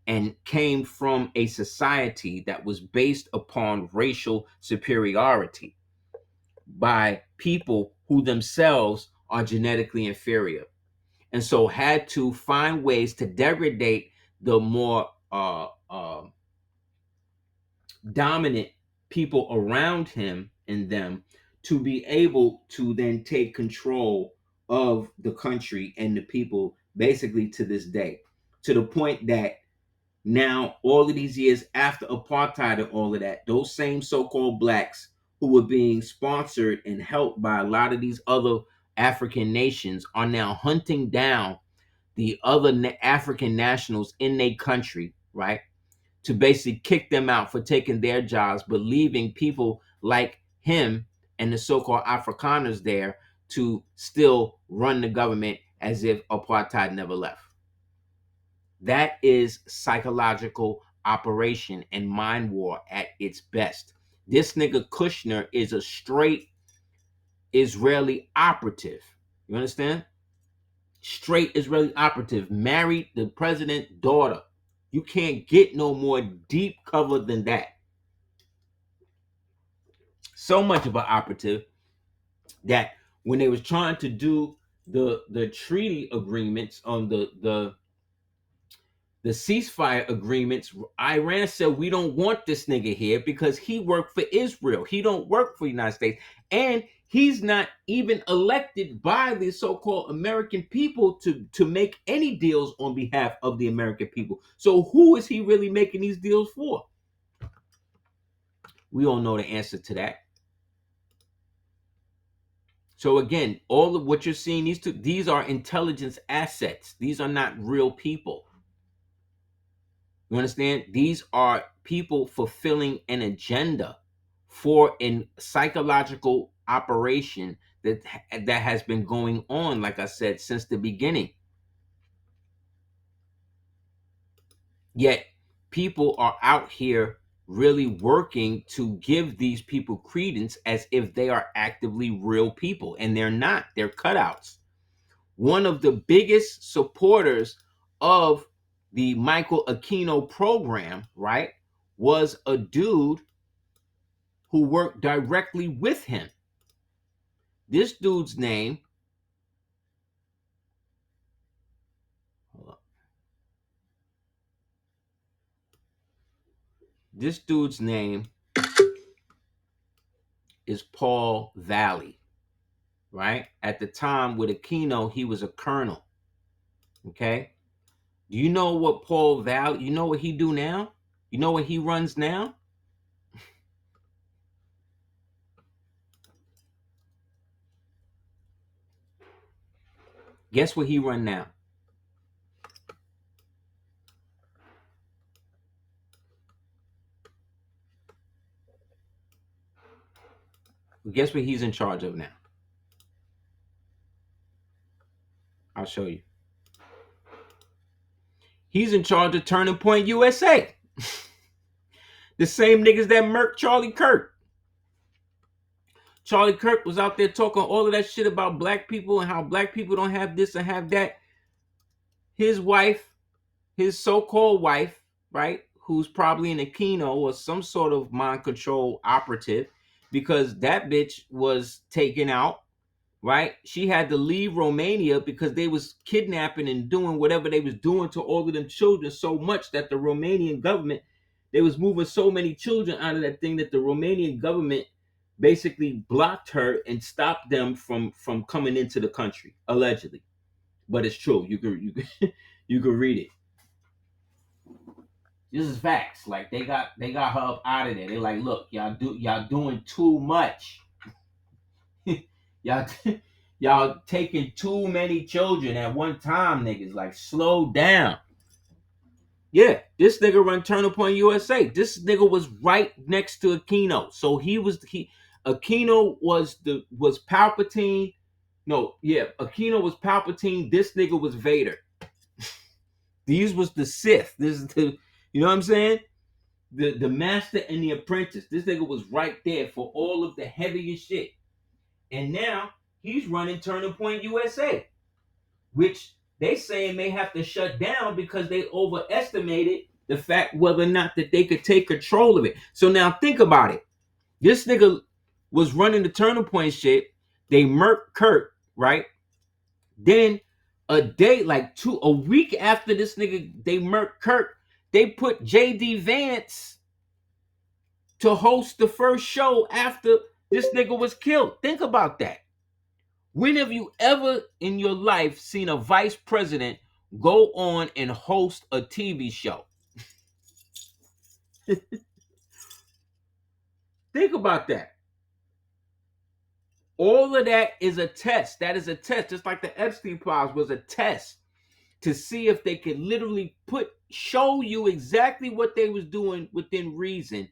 and came from a society that was based upon racial superiority by people who themselves are genetically inferior, and so had to find ways to degrade the more dominant people around him and them to be able to then take control of the country and the people, basically to this day, to the point that now, all of these years after apartheid and all of that, those same so-called blacks who were being sponsored and helped by a lot of these other African nations are now hunting down the other African nationals in their country, right? To basically kick them out for taking their jobs, but leaving people like him and the so-called Afrikaners there to still run the government as if apartheid never left. That is psychological operation and mind war at its best. This nigga Kushner is a straight Israeli operative. You understand? Straight Israeli operative, married the president's daughter. You can't get no more deep cover than that. So much of an operative that when they was trying to do the treaty agreements on the ceasefire agreements, Iran said we don't want this nigga here because he worked for Israel. He don't work for the United States, and he's not even elected by the so-called American people to make any deals on behalf of the American people. So who is he really making these deals for? We all know the answer to that. So again, all of what you're seeing, these are intelligence assets. These are not real people. You understand? These are people fulfilling an agenda for a psychological operation that has been going on, like I said, since the beginning. Yet people are out here really working to give these people credence as if they are actively real people, and they're not. They're cutouts. One of the biggest supporters of the Michael Aquino program, right, was a dude who worked directly with him. This dude's name, this dude's name is Paul Valley, right? At the time with Aquino, he was a colonel. Okay. Do you know what Paul Valley, you know what he do now? You know what he runs now? Guess what he run now? Guess what he's in charge of now? I'll show you. He's in charge of Turning Point USA. The same niggas that murked Charlie Kirk. Charlie Kirk was out there talking all of that shit about black people and how black people don't have this and have that. His wife, his so-called wife, right, who's probably an Aquino or some sort of mind control operative, because that bitch was taken out, right? She had to leave Romania because they was kidnapping and doing whatever they was doing to all of them children so much that the Romanian government, they was moving so many children out of that thing that the Romanian government basically blocked her and stopped them from coming into the country, allegedly. But it's true. You could read it. This is facts. Like they got her up out of there. They're like, look, y'all doing too much. y'all y'all taking too many children at one time, niggas. Like, slow down. Yeah, this nigga run Turner Point USA. This nigga was right next to Aquino. So Aquino was Palpatine. No, yeah, Aquino was Palpatine. This nigga was Vader. These was the Sith. This is the, you know what I'm saying? The master and the apprentice. This nigga was right there for all of the heaviest shit. And now he's running Turning Point USA, which they saying may have to shut down because they overestimated the fact whether or not that they could take control of it. So now think about it. This nigga was running the Turning Point shit. They murked Kirk, right? Then a week after this nigga, they murked Kirk, they put JD Vance to host the first show after this nigga was killed. Think about that. When have you ever in your life seen a vice president go on and host a TV show? Think about that. All of that is a test. That is a test. Just like the Epstein files was a test to see if they could literally show you exactly what they was doing within reason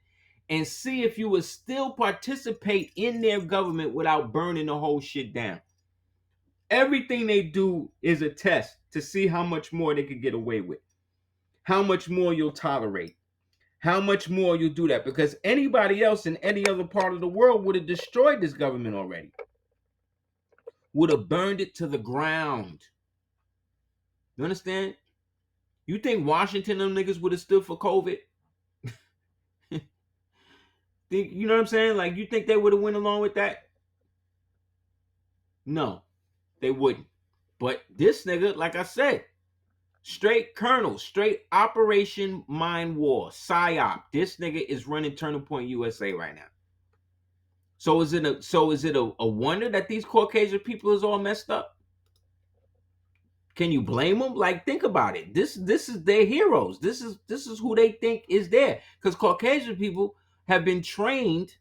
and see if you would still participate in their government without burning the whole shit down. Everything they do is a test to see how much more they could get away with, how much more you'll tolerate, how much more you'll do that, because anybody else in any other part of the world would have destroyed this government already, would have burned it to the ground. You understand? You think Washington, them niggas would have stood for COVID? You know what I'm saying? Like, you think they would have went along with that? No, they wouldn't. But this nigga, like I said, straight colonel, straight Operation Mind War, PSYOP. This nigga is running Turning Point USA right now. So is it a wonder that these Caucasian people is all messed up? Can you blame them? Like, think about it. This is their heroes. This is who they think is there. Because Caucasian people have been trained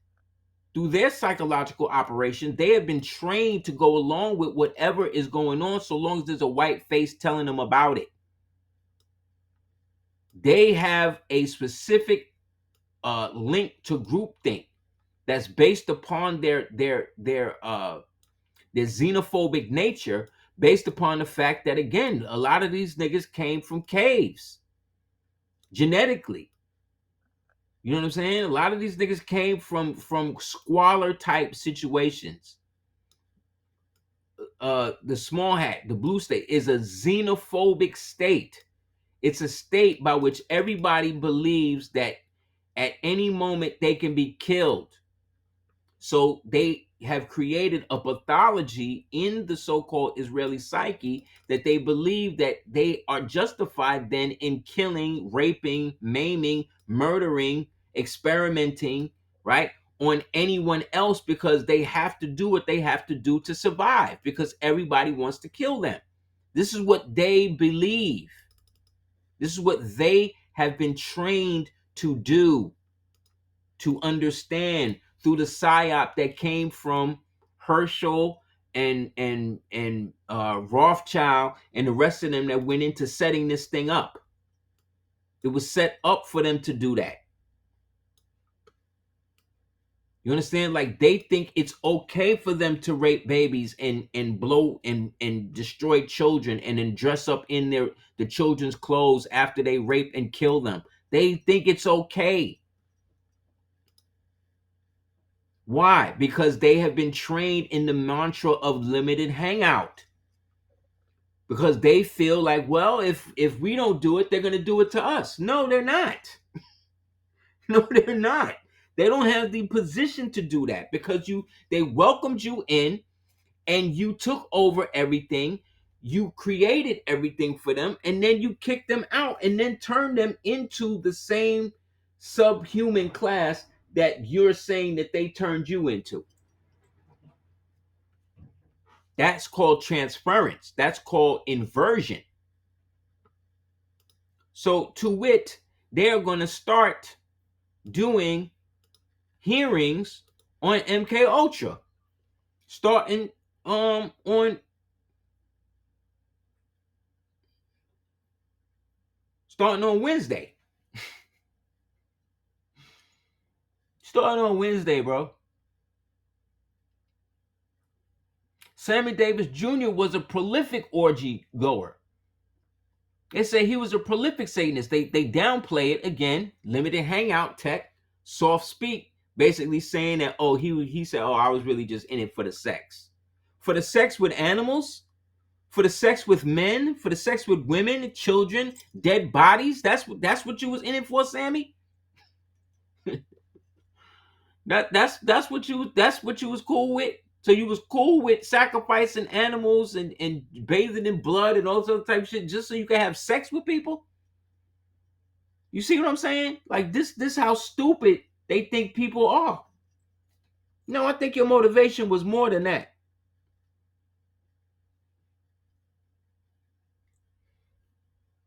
through their psychological operation. They have been trained to go along with whatever is going on, so long as there's a white face telling them about it. They have a specific link to groupthink that's based upon their xenophobic nature, based upon the fact that, again, a lot of these niggas came from caves genetically. You know what I'm saying? A lot of these niggas came from squalor type situations. The small hat, the blue state, is a xenophobic state. It's a state by which everybody believes that at any moment they can be killed. So they have created a pathology in the so-called Israeli psyche that they believe that they are justified then in killing, raping, maiming, murdering, experimenting, right, on anyone else, because they have to do what they have to do to survive, because everybody wants to kill them. This is what they believe. This is what they have been trained to do, to understand through the psyop that came from Herschel and Rothschild and the rest of them that went into setting this thing up. It was set up for them to do that. You understand? Like, they think it's okay for them to rape babies and blow and destroy children and then dress up in the children's clothes after they rape and kill them. They think it's okay. Why? Because they have been trained in the mantra of limited hangout. Because they feel like, well, if we don't do it, they're going to do it to us. No, they're not. No, they're not. They don't have the position to do that, because they welcomed you in and you took over everything. You created everything for them, and then you kicked them out and then turned them into the same subhuman class that you're saying that they turned you into. That's called transference. That's called inversion. So, to wit, they're going to start doing hearings on MK Ultra, starting on Wednesday. Starting on Wednesday, bro. Sammy Davis Jr. was a prolific orgy goer. They say he was a prolific Satanist. They downplay it again. Limited hangout tech, soft speak, basically saying that, oh, he said, oh, I was really just in it for the sex with animals, for the sex with men, for the sex with women, children, dead bodies. That's what you was in it for, Sammy. That's what you was cool with. So you was cool with sacrificing animals and bathing in blood and all this other type of shit just so you can have sex with people? You see what I'm saying? Like, this how stupid they think people are. No, I think your motivation was more than that.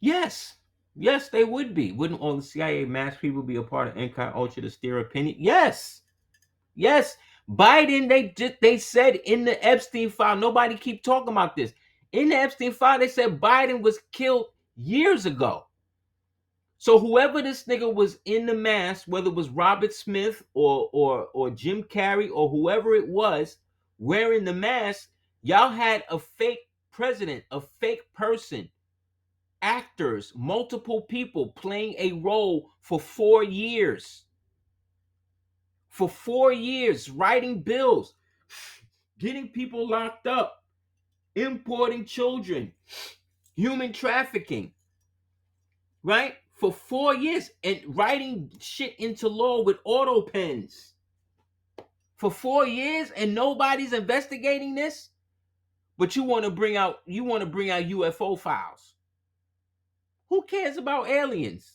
Yes, they would be. Wouldn't all the CIA masked people be a part of MK Ultra to steer opinion? Yes. Biden, they said in the Epstein file, nobody keep talking about this. In the Epstein file, they said Biden was killed years ago. So whoever this nigga was in the mask, whether it was Robert Smith or Jim Carrey or whoever it was wearing the mask, y'all had a fake president, a fake person, actors, multiple people playing a role for 4 years. For 4 years, writing bills, getting people locked up, importing children, human trafficking, right? For 4 years, and writing shit into law with auto pens. For 4 years, and nobody's investigating this? But you want to bring out UFO files. Who cares about aliens?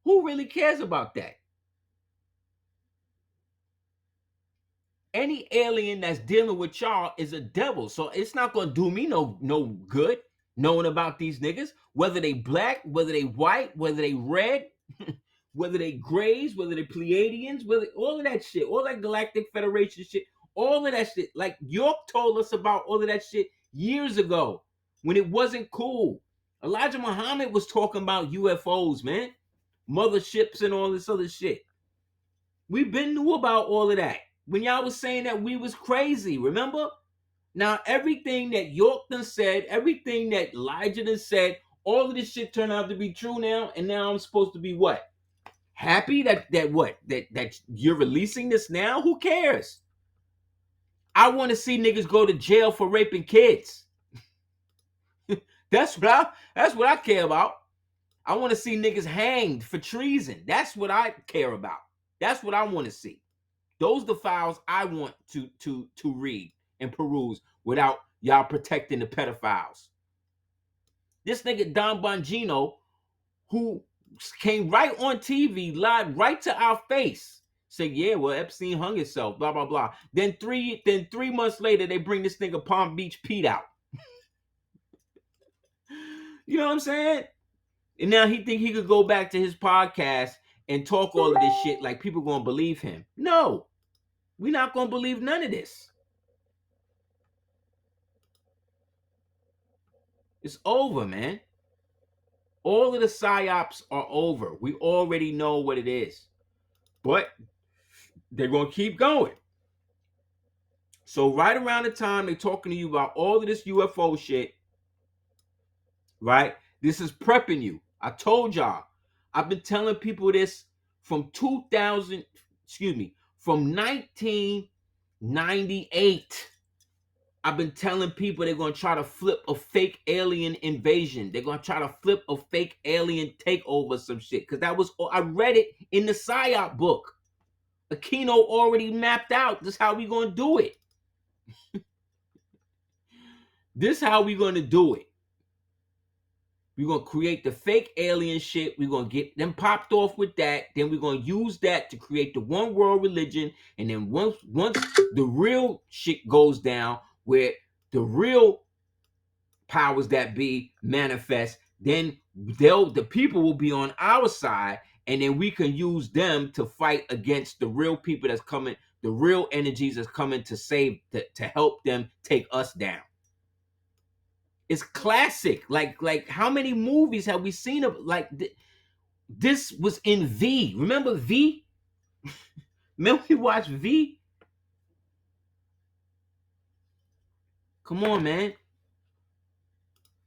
Who really cares about that? Any alien that's dealing with y'all is a devil. So it's not gonna do me no good knowing about these niggas, whether they black, whether they white, whether they red, whether they grays, whether they Pleiadians, whether all of that shit, all that Galactic Federation shit, all of that shit. Like York told us about all of that shit years ago when it wasn't cool. Elijah Muhammad was talking about UFOs, man, motherships and all this other shit. We've been knew about all of that when y'all was saying that we was crazy, remember? Now, everything that York done said, everything that Elijah done said, all of this shit turned out to be true now, and now I'm supposed to be what? Happy that you're releasing this now? Who cares? I want to see niggas go to jail for raping kids. That's what I care about. I want to see niggas hanged for treason. That's what I care about. That's what I want to see. Those are the files I want to read and peruse without y'all protecting the pedophiles. This nigga Don Bongino, who came right on TV, lied right to our face, said, yeah, well, Epstein hung himself, blah, blah, blah. Then 3 months later, they bring this nigga Palm Beach Pete out. You know what I'm saying? And now he think he could go back to his podcast and talk all of this shit like people gonna believe him. No, we're not gonna believe none of this. It's over, man. All of the psyops are over. We already know what it is. But they're going to keep going. So right around the time they're talking to you about all of this UFO shit, right? This is prepping you. I told y'all. I've been telling people this from 1998. I've been telling people they're going to try to flip a fake alien invasion. They're going to try to flip a fake alien takeover, some shit. Because that was, I read it in the PSYOP book. Aquino already mapped out. This is how we going to do it. This is how we going to do it. We're going to create the fake alien shit. We're going to get them popped off with that. Then we're going to use that to create the one world religion. And then once the real shit goes down, where the real powers that be manifest, then the people will be on our side, and then we can use them to fight against the real people that's coming, the real energies that's coming to save, to help them take us down. It's classic. Like how many movies have we seen of like this? Was in V. Remember V? Remember we watched V? Come on, man.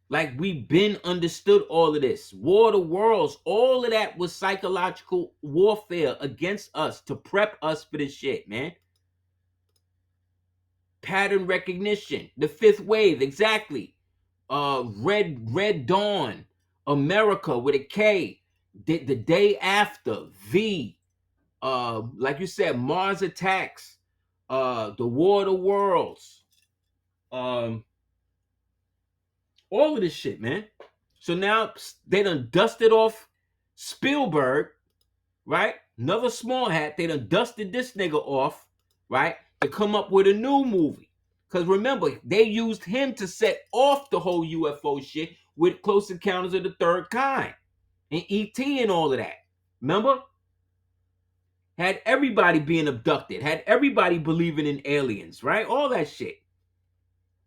Like we've been understood all of this. War of the Worlds, all of that was psychological warfare against us to prep us for this shit, man. Pattern recognition, the fifth wave, exactly. Red Dawn, America with a K, the day after, V, like you said, Mars Attacks, the War of the Worlds, all of this shit, man. So now they done dusted off Spielberg, right? Another small hat. They done dusted this nigga off, right? To come up with a new movie. Because remember, they used him to set off the whole UFO shit with Close Encounters of the Third Kind and E.T. and all of that. Remember? Had everybody being abducted. Had everybody believing in aliens, right? All that shit.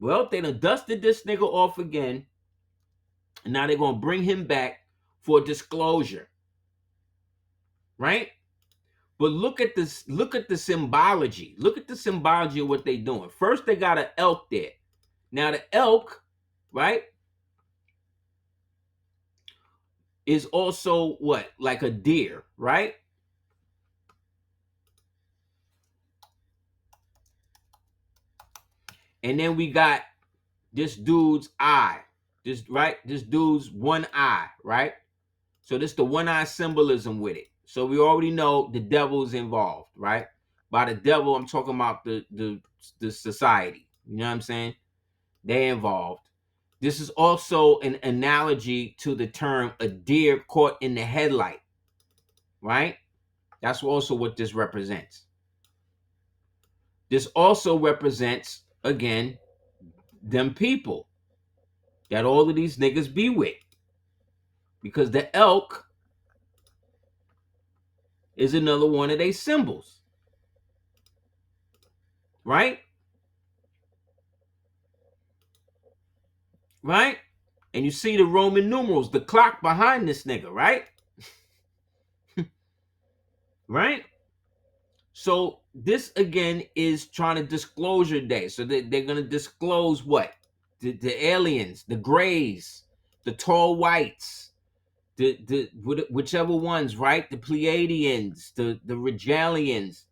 Well, they done dusted this nigga off again. And now they're going to bring him back for disclosure. Right? But look at this, look at the symbology. Look at the symbology of what they're doing. First, they got an elk there. Now, the elk, right, is also what? Like a deer, right? And then we got this dude's eye. This dude's one eye, right? So this the one eye symbolism with it. So we already know the devil's involved, right? By the devil, I'm talking about the society. You know what I'm saying? They involved. This is also an analogy to the term a deer caught in the headlight, right? That's also what this represents. This also represents, again, them people that all of these niggas be with. Because the elk is another one of their symbols, right? Right? And you see the Roman numerals, the clock behind this nigga, right? Right? So this again is trying to disclosure day. So they're going to disclose what? The aliens, the grays, the tall whites, the whichever ones, right? The Pleiadians, the Regalians,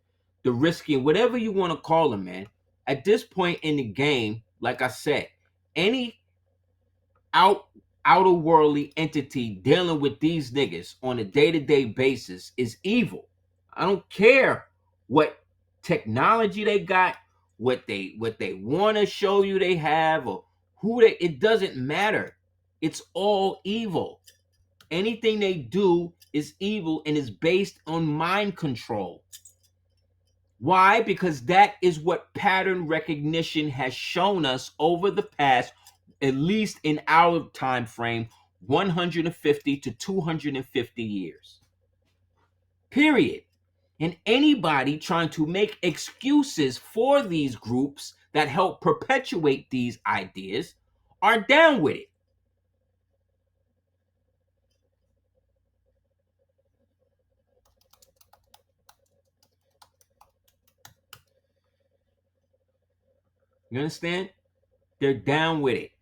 the Riskian, whatever you want to call them, man. At this point in the game, like I said, any outer worldly entity dealing with these niggas on a day-to-day basis is evil. I don't care what technology they got, what they want to show you they have, or who they, it doesn't matter. It's all evil. Anything they do is evil and is based on mind control. Why? Because that is what pattern recognition has shown us over the past, at least in our time frame, 150 to 250 years. Period. And anybody trying to make excuses for these groups that help perpetuate these ideas are down with it. You understand? They're down with it.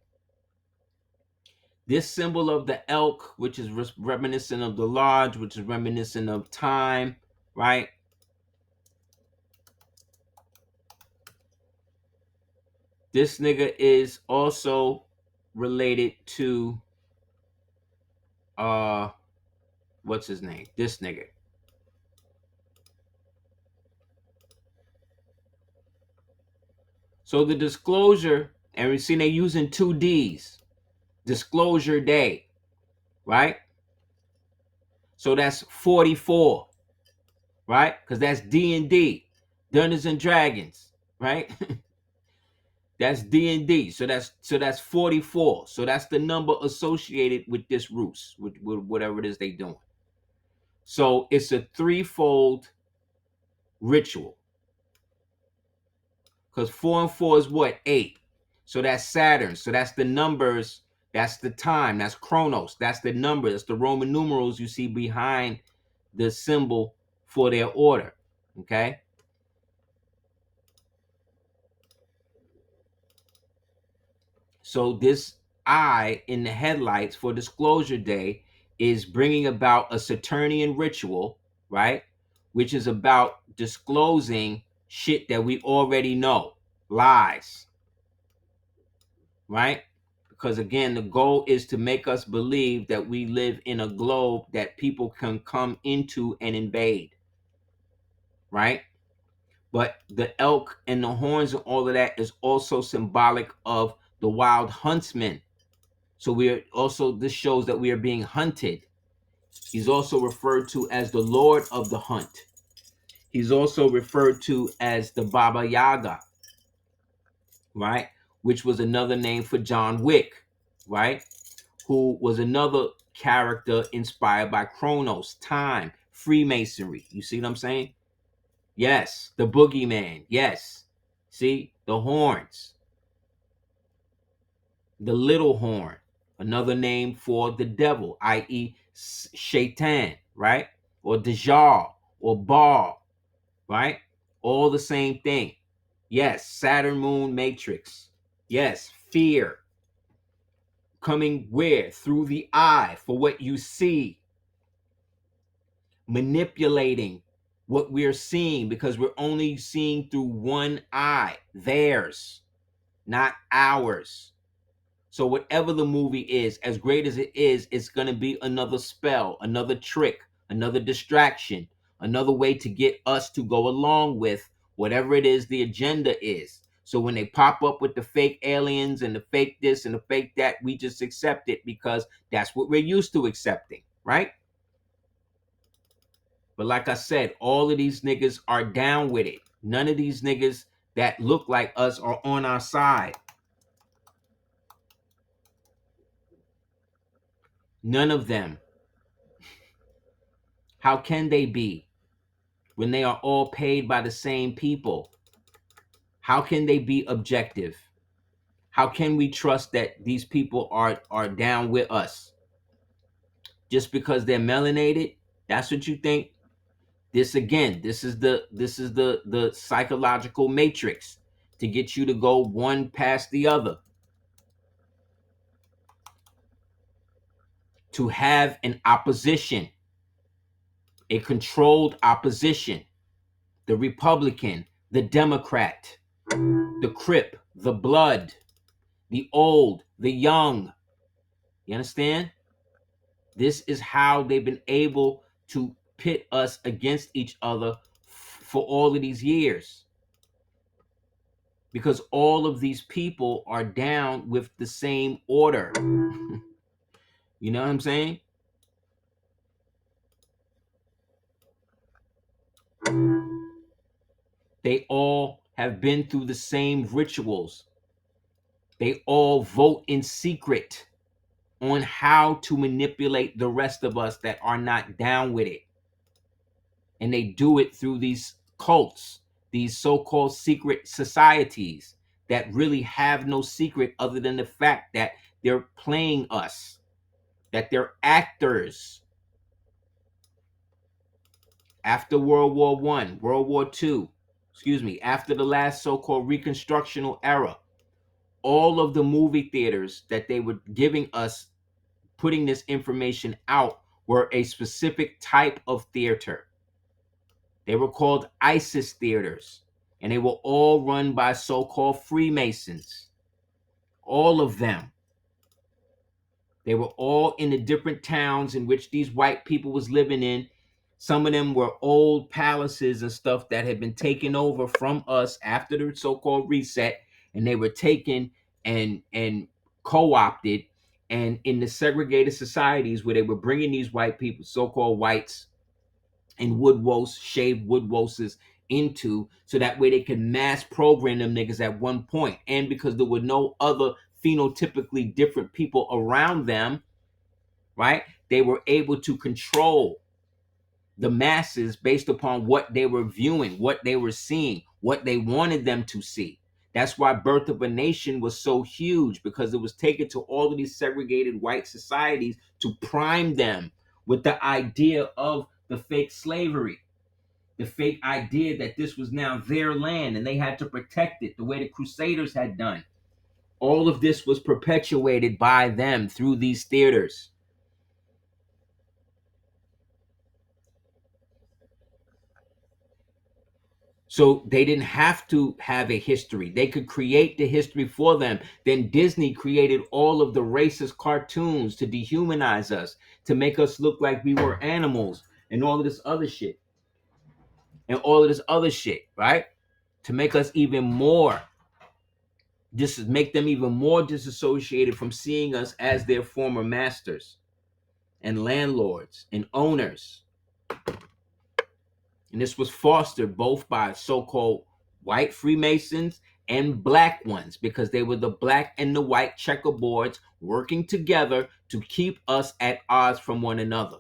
This symbol of the elk, which is reminiscent of the lodge, which is reminiscent of time, right? This nigga is also related to what's his name? This nigga. So the disclosure, and we see they're using 2 D's. Disclosure day, right? So that's 44, right? Because that's D&D, Dungeons and Dragons, right? That's D&D. So that's 44. So that's the number associated with this ruse, with whatever it is they doing. So it's a threefold ritual. Because 4 and 4 is what? 8. So that's Saturn. So that's the numbers. That's the time. That's Chronos. That's the number. That's the Roman numerals you see behind the symbol for their order. Okay? So this eye in the headlights for disclosure day is bringing about a Saturnian ritual, right? Which is about disclosing shit that we already know. Lies. Right? Because again, the goal is to make us believe that we live in a globe that people can come into and invade. Right? But the elk and the horns and all of that is also symbolic of the wild huntsman. So we're also, this shows that we are being hunted. He's also referred to as the Lord of the Hunt. He's also referred to as the Baba Yaga, right? Which was another name for John Wick, right? Who was another character inspired by Chronos, time, Freemasonry. You see what I'm saying? Yes, the boogeyman. Yes. See, the horns. The little horn, another name for the devil, i.e. Shaitan, right? Or Dajjal, or Baal, right? All the same thing. Yes, Saturn, Moon, Matrix. Yes, fear. Coming where? Through the eye, for what you see. Manipulating what we're seeing, because we're only seeing through one eye, theirs, not ours. So whatever the movie is, as great as it is, it's going to be another spell, another trick, another distraction, another way to get us to go along with whatever it is the agenda is. So when they pop up with the fake aliens and the fake this and the fake that, we just accept it because that's what we're used to accepting, right? But like I said, all of these niggas are down with it. None of these niggas that look like us are on our side. None of them. How can they be when they are all paid by the same people? How can they be objective? How can we trust that these people are down with us? Just because they're melanated? That's what you think? This again, this is the psychological matrix to get you to go one past the other. To have an opposition, a controlled opposition, the Republican, the Democrat, the Crip, the Blood, the old, the young. You understand? This is how they've been able to pit us against each other for all of these years. Because all of these people are down with the same order. You know what I'm saying? They all have been through the same rituals. They all vote in secret on how to manipulate the rest of us that are not down with it. And they do it through these cults, these so-called secret societies that really have no secret other than the fact that they're playing us, that they're actors. After World War I, World War II, after the last so-called Reconstructional era, all of the movie theaters that they were giving us, putting this information out, were a specific type of theater. They were called ISIS theaters, and they were all run by so-called Freemasons. All of them. They were all in the different towns in which these white people was living in. Some of them were old palaces and stuff that had been taken over from us after the so-called reset, and they were taken and co-opted, and in the segregated societies where they were bringing these white people, so-called whites, and shaved woodwoses into, so that way they can mass program them niggas at one point. And because there were no other phenotypically different people around them, right? They were able to control the masses based upon what they were viewing, what they were seeing, what they wanted them to see. That's why Birth of a Nation was so huge, because it was taken to all of these segregated white societies to prime them with the idea of the fake slavery, the fake idea that this was now their land and they had to protect it the way the Crusaders had done. All of this was perpetuated by them through these theaters. So they didn't have to have a history. They could create the history for them. Then Disney created all of the racist cartoons to dehumanize us, to make us look like we were animals and all of this other shit. Right? To make us even more, make them even more disassociated from seeing us as their former masters and landlords and owners. And this was fostered both by so-called white Freemasons and black ones, because they were the black and the white checkerboards working together to keep us at odds from one another,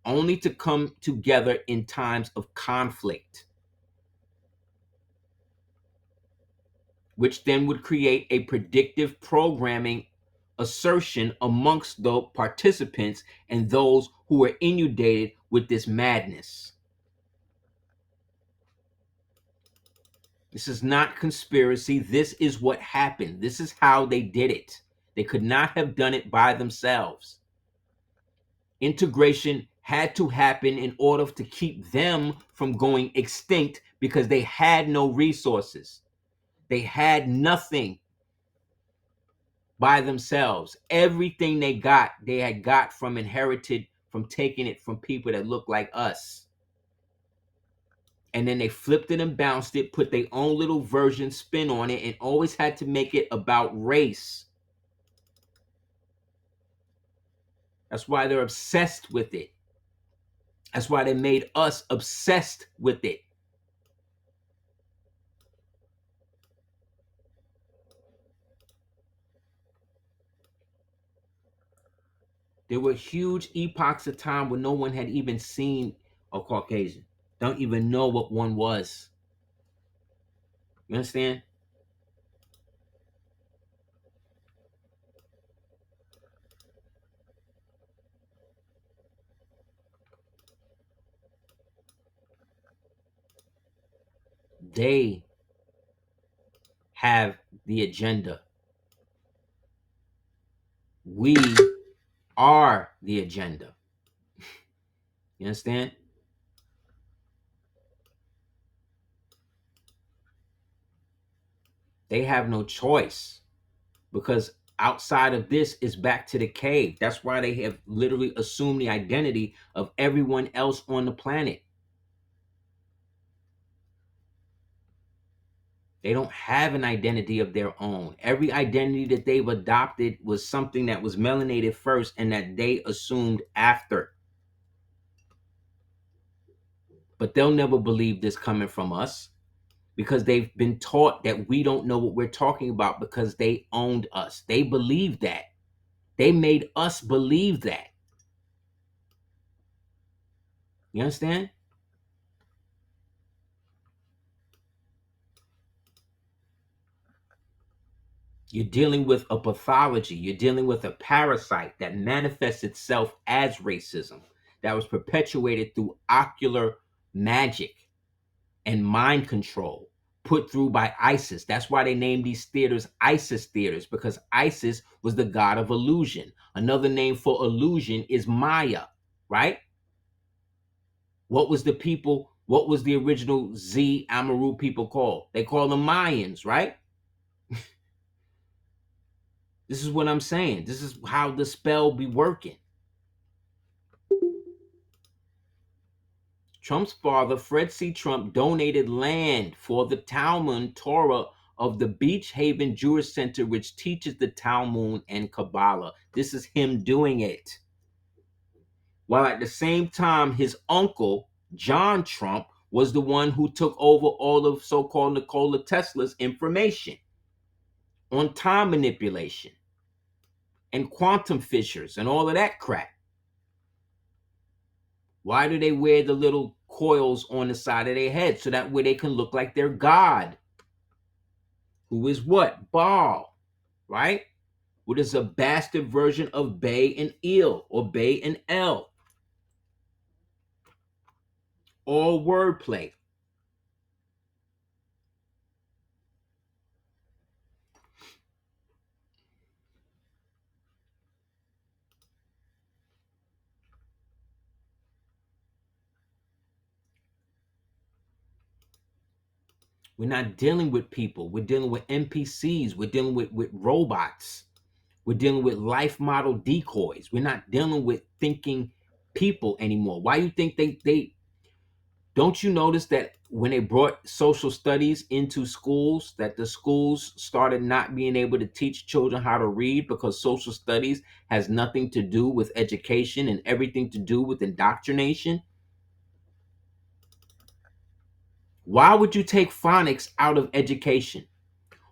only to come together in times of conflict, which then would create a predictive programming assertion amongst the participants and those who were inundated with this madness. This is not conspiracy. This is what happened. This is how they did it. They could not have done it by themselves. Integration had to happen in order to keep them from going extinct, because they had no resources. They had nothing by themselves. Everything they had got from inherited, from taking it from people that look like us. and then they flipped it and bounced it, put their own little version spin on it, and always had to make it about race. That's why they're obsessed with it. That's why they made us obsessed with it. There were huge epochs of time where no one had even seen a Caucasian. Don't even know what one was. You understand? They have the agenda. We are the agenda. You understand? They have no choice, because outside of this is back to the cave. That's why they have literally assumed the identity of everyone else on the planet. They don't have an identity of their own. Every identity that they've adopted was something that was melanated first and that they assumed after. But they'll never believe this coming from us, because they've been taught that we don't know what we're talking about, because they owned us. They believed that. They made us believe that. You understand? You're dealing with a pathology. You're dealing with a parasite that manifests itself as racism, that was perpetuated through ocular magic and mind control put through by ISIS. That's why they named these theaters ISIS theaters, because ISIS was the god of illusion. Another name for illusion is Maya, right? What was the original Z Amaru people called? They call them Mayans, right? This is what I'm saying. This is how the spell be working. Trump's father, Fred C. Trump, donated land for the Talmud Torah of the Beach Haven Jewish Center, which teaches the Talmud and Kabbalah. This is him doing it. While at the same time, his uncle, John Trump, was the one who took over all of so-called Nikola Tesla's information on time manipulation and quantum fissures and all of that crap. Why do they wear the little coils on the side of their head? So that way they can look like their God. Who is what? Baal, right? What is a bastard version of Bay and Il, or Bay and El. All wordplay. We're not dealing with people. We're dealing with NPCs. We're dealing with robots. We're dealing with life model decoys. We're not dealing with thinking people anymore. Why you think they don't you notice that when they brought social studies into schools, that the schools started not being able to teach children how to read, because social studies has nothing to do with education and everything to do with indoctrination? Why would you take phonics out of education?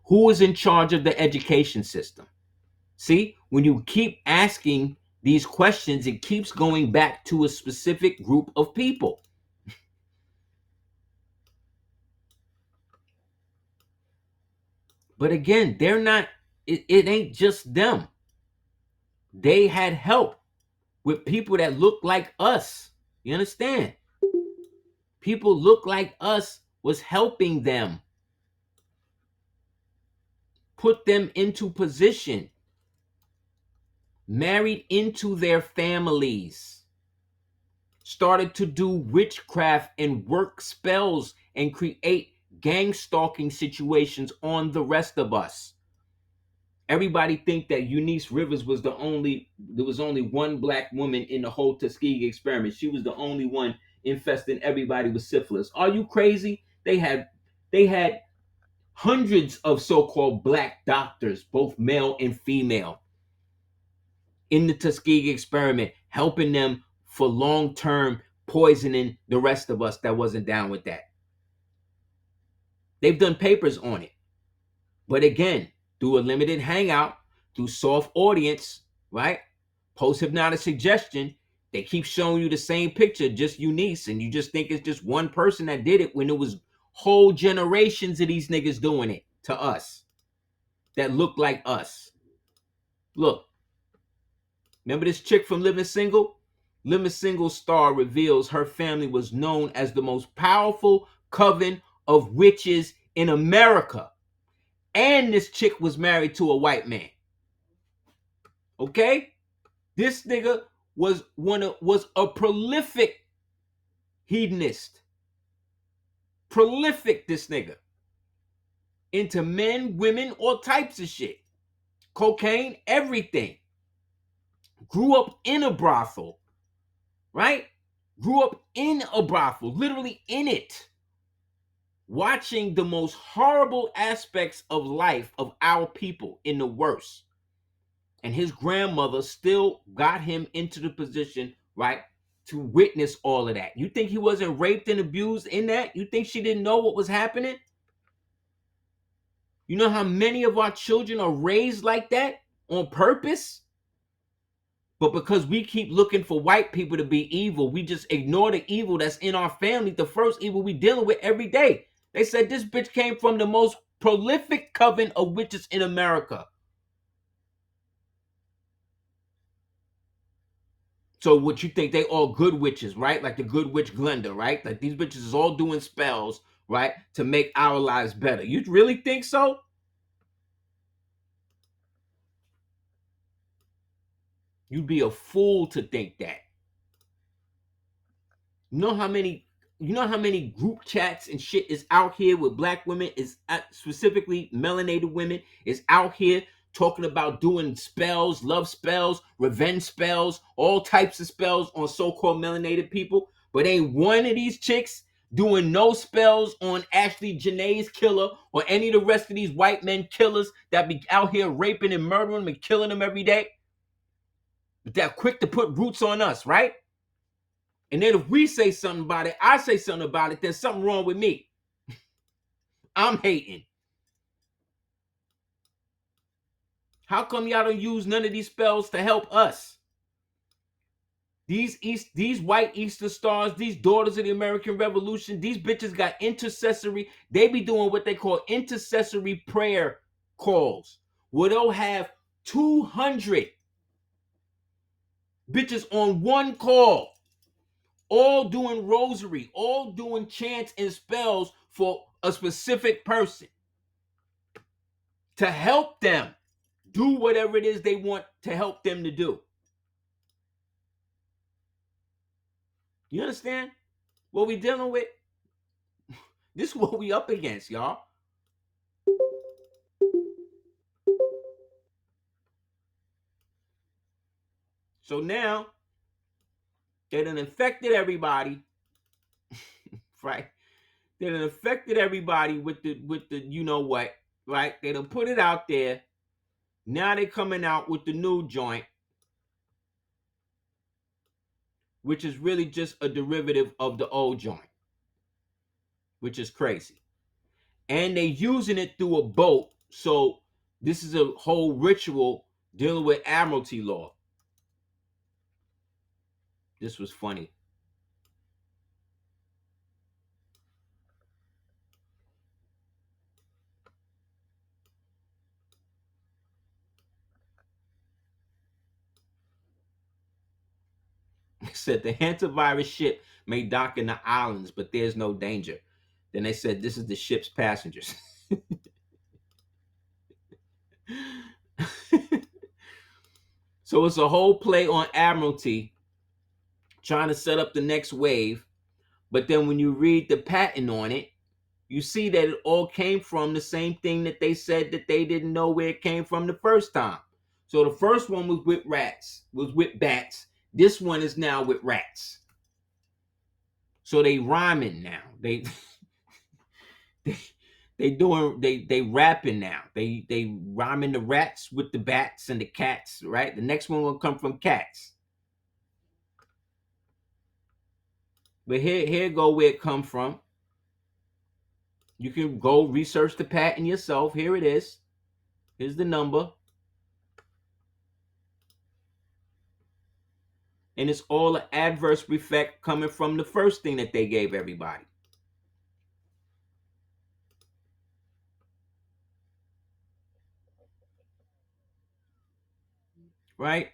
Who is in charge of the education system? See, when you keep asking these questions, it keeps going back to a specific group of people. But again, they're not, it ain't just them. They had help with people that look like us. You understand? People look like us was helping them, put them into position, married into their families, started to do witchcraft and work spells and create gang stalking situations on the rest of us. Everybody think that Eunice Rivers there was only one black woman in the whole Tuskegee experiment. She was the only one infesting everybody with syphilis. Are you crazy? They had hundreds of so-called black doctors, both male and female, in the Tuskegee experiment, helping them for long-term poisoning the rest of us that wasn't down with that. They've done papers on it. But again, through a limited hangout, through soft audience, right? Post-hypnotic suggestion, they keep showing you the same picture, just Eunice, and you just think it's just one person that did it when it was whole generations of these niggas doing it to us that look like us. Look, remember this chick from Living Single? Living Single star reveals her family was known as the most powerful coven of witches in America. And this chick was married to a white man. Okay? This nigga was a prolific hedonist. Prolific, this nigga. Into men, women, all types of shit. Cocaine, everything. Grew up in a brothel. Right? Grew up in a brothel. Literally in it. Watching the most horrible aspects of life of our people in the worst. And his grandmother still got him into the position, right, to witness all of that. You think he wasn't raped and abused in that? You think she didn't know what was happening? You know how many of our children are raised like that on purpose? But because we keep looking for white people to be evil, we just ignore the evil that's in our family, the first evil we dealing with every day. They said this bitch came from the most prolific coven of witches in America. So what you think, they all good witches, right? Like the good witch Glenda, right? Like these bitches is all doing spells, right? To make our lives better. You really think so? You'd be a fool to think that. You know how many group chats and shit is out here with black women, is specifically melanated women, is out here talking about doing spells, love spells, revenge spells, all types of spells on so-called melanated people. But ain't one of these chicks doing no spells on Ashley Janae's killer or any of the rest of these white men killers that be out here raping and murdering them and killing them every day. But they're quick to put roots on us, right? And then if we say something about it, I say something about it, there's something wrong with me. I'm hating. How come y'all don't use none of these spells to help us? These white Easter stars, these daughters of the American Revolution, these bitches got intercessory. They be doing what they call intercessory prayer calls, where they'll have 200 bitches on one call, all doing rosary, all doing chants and spells for a specific person to help them do whatever it is they want to help them to do. You understand what we dealing with? This is what we up against, y'all. So now they done infected everybody, right? They done infected everybody with the you know what, right? They done put it out there. Now they coming out with the new joint, which is really just a derivative of the old joint, which is crazy. And they using it through a boat. So this is a whole ritual dealing with admiralty law. This was funny. It said the hantavirus ship may dock in the islands, but there's no danger. Then they said this is the ship's passengers. So it's a whole play on admiralty, trying to set up the next wave. But then when you read the patent on it, you see that it all came from the same thing that they said that they didn't know where it came from the first time. So the first one was with rats, was with bats. This one is now with rats. So they rhyming now. They they rapping now. They rhyming the rats with the bats and the cats, right? The next one will come from cats. But here go where it come from. You can go research the patent yourself. Here it is. Here's the number. And it's all an adverse effect coming from the first thing that they gave everybody. Right?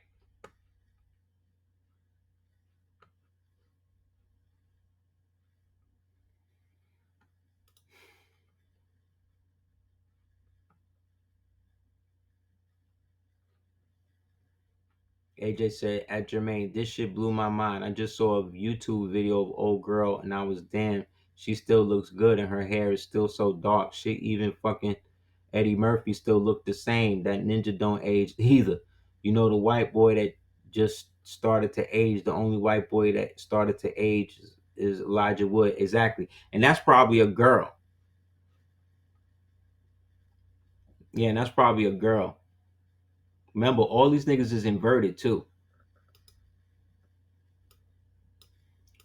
AJ said, at Jermaine, this shit blew my mind. I just saw a YouTube video of old girl and I was damn. She still looks good and her hair is still so dark. Shit, even fucking Eddie Murphy still looked the same. That ninja don't age either. You know, the white boy that just started to age, the only white boy that started to age is Elijah Wood. Exactly. And that's probably a girl. Yeah, and that's probably a girl. Remember, all these niggas is inverted too.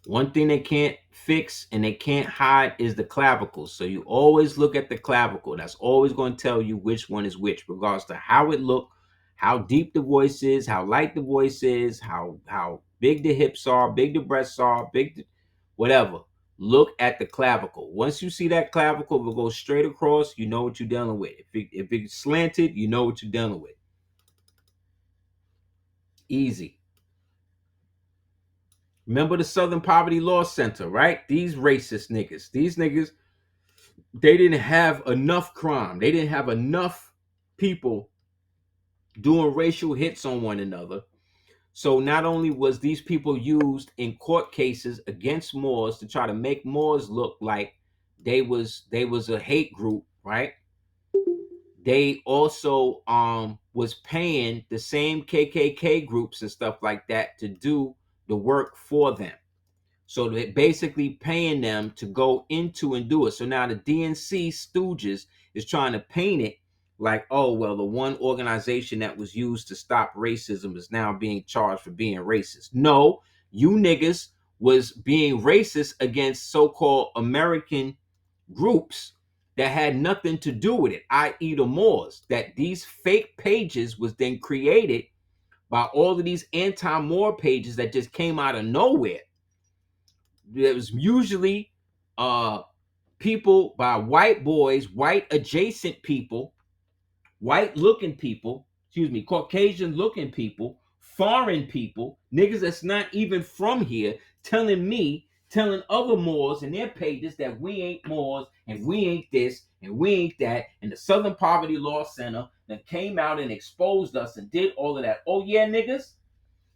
One thing they can't fix and they can't hide is the clavicle. So you always look at the clavicle. That's always going to tell you which one is which, regardless to how it look, how deep the voice is, how light the voice is, how big the hips are, big the breasts are, whatever. Look at the clavicle. Once you see that clavicle, it will go straight across. You know what you're dealing with. If it's slanted, you know what you're dealing with. Easy. Remember the Southern Poverty Law Center, right? These racist niggas. These niggas, they didn't have enough crime. They didn't have enough people doing racial hits on one another. So not only was these people used in court cases against Moors to try to make Moors look like they was a hate group, right? They also was paying the same KKK groups and stuff like that to do the work for them. So they're basically paying them to go into and do it. So now the DNC stooges is trying to paint it like, oh, well, the one organization that was used to stop racism is now being charged for being racist. No, you niggas was being racist against so-called American groups that had nothing to do with it, i.e. the Moors. That these fake pages was then created by all of these anti-Moor pages that just came out of nowhere. There was usually people by white boys, white adjacent people, white looking people, Caucasian looking people, foreign people, niggas that's not even from here, telling other Moors in their pages that we ain't Moors and we ain't this and we ain't that. And the Southern Poverty Law Center that came out and exposed us and did all of that. Oh yeah, niggas?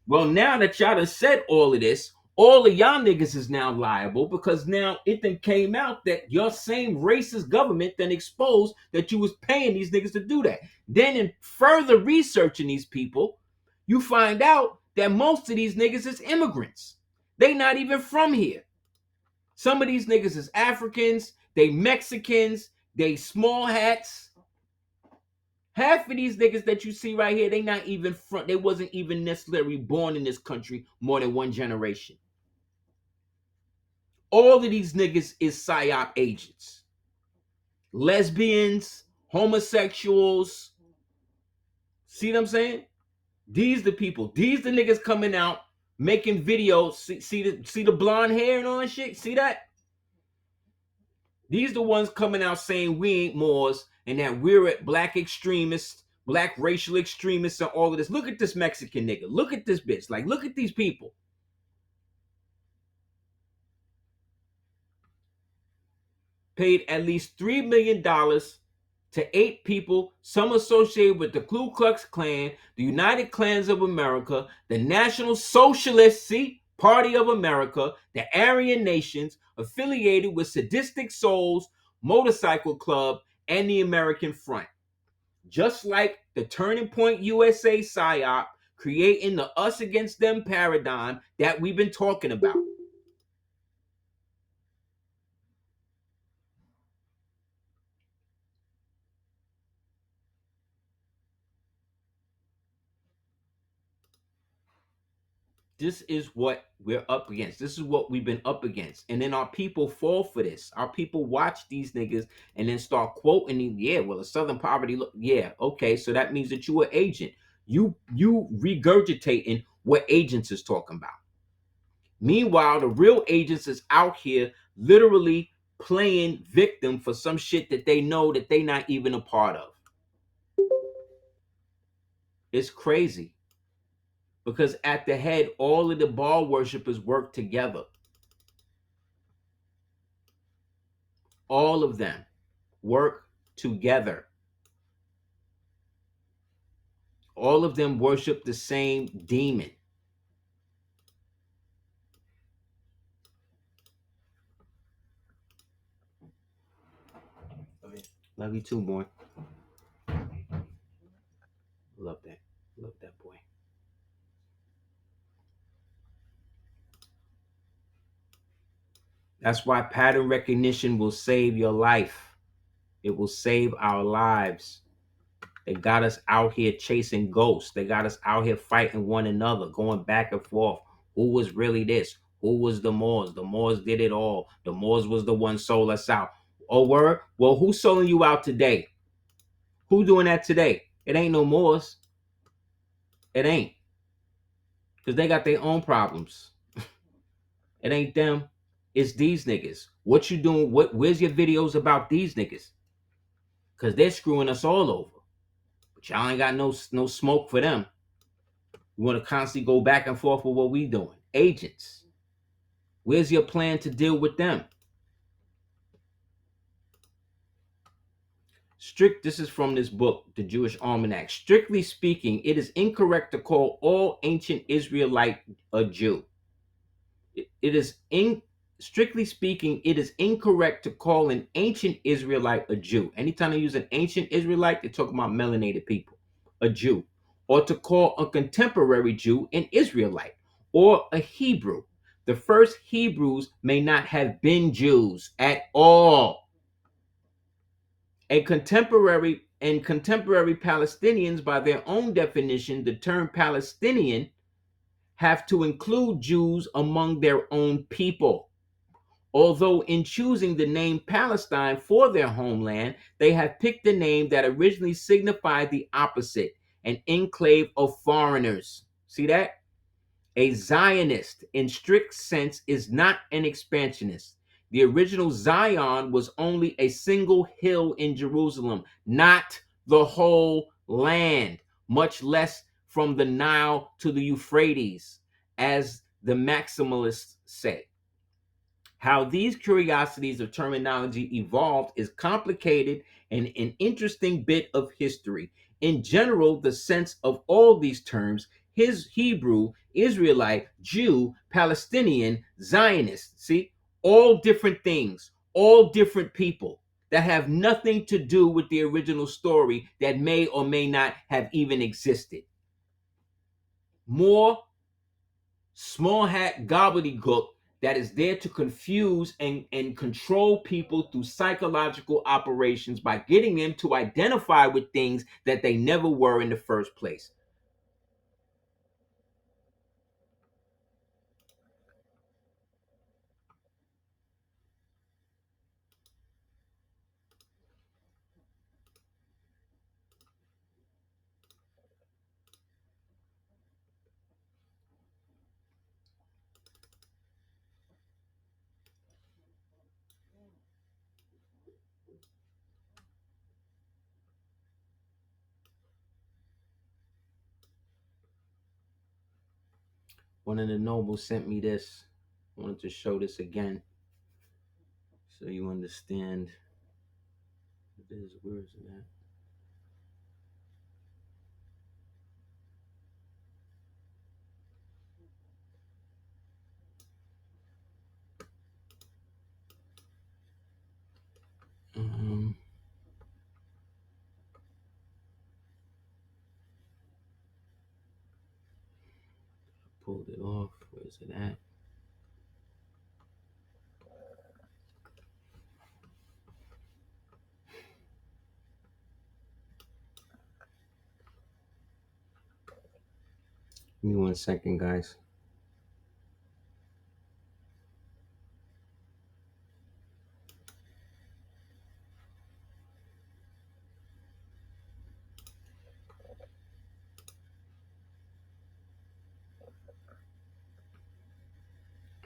Well, now that y'all done said all of this, all of y'all niggas is now liable because now it then came out that your same racist government then exposed that you was paying these niggas to do that. Then in further researching these people, you find out that most of these niggas is immigrants. They not even from here. Some of these niggas is Africans, they Mexicans, they small hats. Half of these niggas that you see right here, they not even they wasn't even necessarily born in this country more than one generation. All of these niggas is PSYOP agents. Lesbians, homosexuals. See what I'm saying? These the people. These the niggas coming out making videos. See the blonde hair and all that shit? See that? These the ones coming out saying we ain't Moors and that we're black extremists, black racial extremists, and all of this. Look at this Mexican nigga. Look at this bitch. Like, look at these people. Paid at least $3 million to 8 people, some associated with the Ku Klux Klan, the United Klans of America, the National Socialist Party of America, the Aryan Nations, affiliated with Sadistic Souls, Motorcycle Club, and the American Front. Just like the Turning Point USA PSYOP, creating the us against them paradigm that we've been talking about. This is what we're up against. This is what we've been up against. And then our people fall for this. Our people watch these niggas and then start quoting them. Yeah, well, a Southern poverty look. Yeah, okay. So that means that you are agent. You regurgitating what agents is talking about. Meanwhile, the real agents is out here literally playing victim for some shit that they know that they not even a part of. It's crazy. Because at the head, all of the Baal worshippers work together. All of them work together. All of them worship the same demon. Love you too, boy. Love that. Love that boy. That's why pattern recognition will save your life. It will save our lives. They got us out here chasing ghosts. They got us out here fighting one another, going back and forth. Who was really this? Who was the Moors? The Moors did it all. The Moors was the one sold us out. Oh, word? Well, who's selling you out today? Who doing that today? It ain't no Moors. It ain't. Because they got their own problems. It ain't them. It's these niggas. What you doing? Where's your videos about these niggas? Because they're screwing us all over. But y'all ain't got no smoke for them. We want to constantly go back and forth with what we doing. Agents. Where's your plan to deal with them? This is from this book, The Jewish Almanac. Strictly speaking, it is incorrect to call all ancient Israelite a Jew. Strictly speaking, it is incorrect to call an ancient Israelite a Jew. Anytime they use an ancient Israelite, they're talking about melanated people, a Jew. Or to call a contemporary Jew an Israelite or a Hebrew. The first Hebrews may not have been Jews at all. Contemporary Palestinians, by their own definition, the term Palestinian have to include Jews among their own people. Although in choosing the name Palestine for their homeland, they have picked a name that originally signified the opposite, an enclave of foreigners. See that? A Zionist, in strict sense, is not an expansionist. The original Zion was only a single hill in Jerusalem, not the whole land, much less from the Nile to the Euphrates, as the maximalists say. How these curiosities of terminology evolved is complicated and an interesting bit of history. In general, the sense of all these terms, his Hebrew, Israelite, Jew, Palestinian, Zionist, see, all different things, all different people that have nothing to do with the original story that may or may not have even existed. More small hat gobbledygook that is there to confuse and control people through psychological operations by getting them to identify with things that they never were in the first place. One of the nobles sent me this. I wanted to show this again so you understand. Where is it at? Pulled it off. Where is it at? Give me 1 second, guys.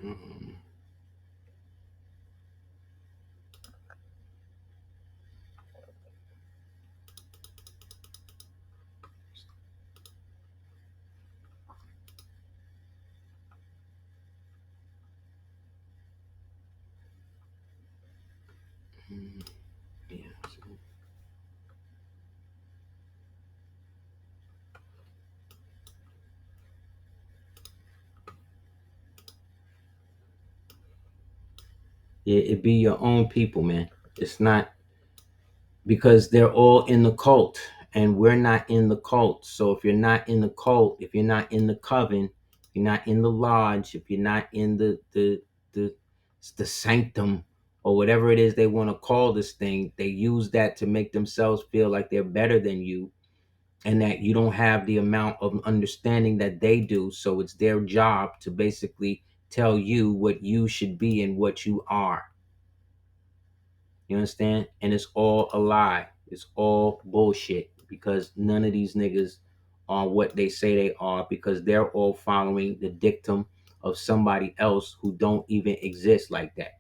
Mm, mm, yeah. Yeah, it be your own people, man. It's not because they're all in the cult and we're not in the cult. So if you're not in the cult, if you're not in the coven, you're not in the lodge, if you're not in the the sanctum or whatever it is they want to call this thing, they use that to make themselves feel like they're better than you and that you don't have the amount of understanding that they do. So it's their job to basically tell you what you should be and what you are. You understand? And it's all a lie. It's all bullshit because none of these niggas are what they say they are because they're all following the dictum of somebody else who don't even exist like that.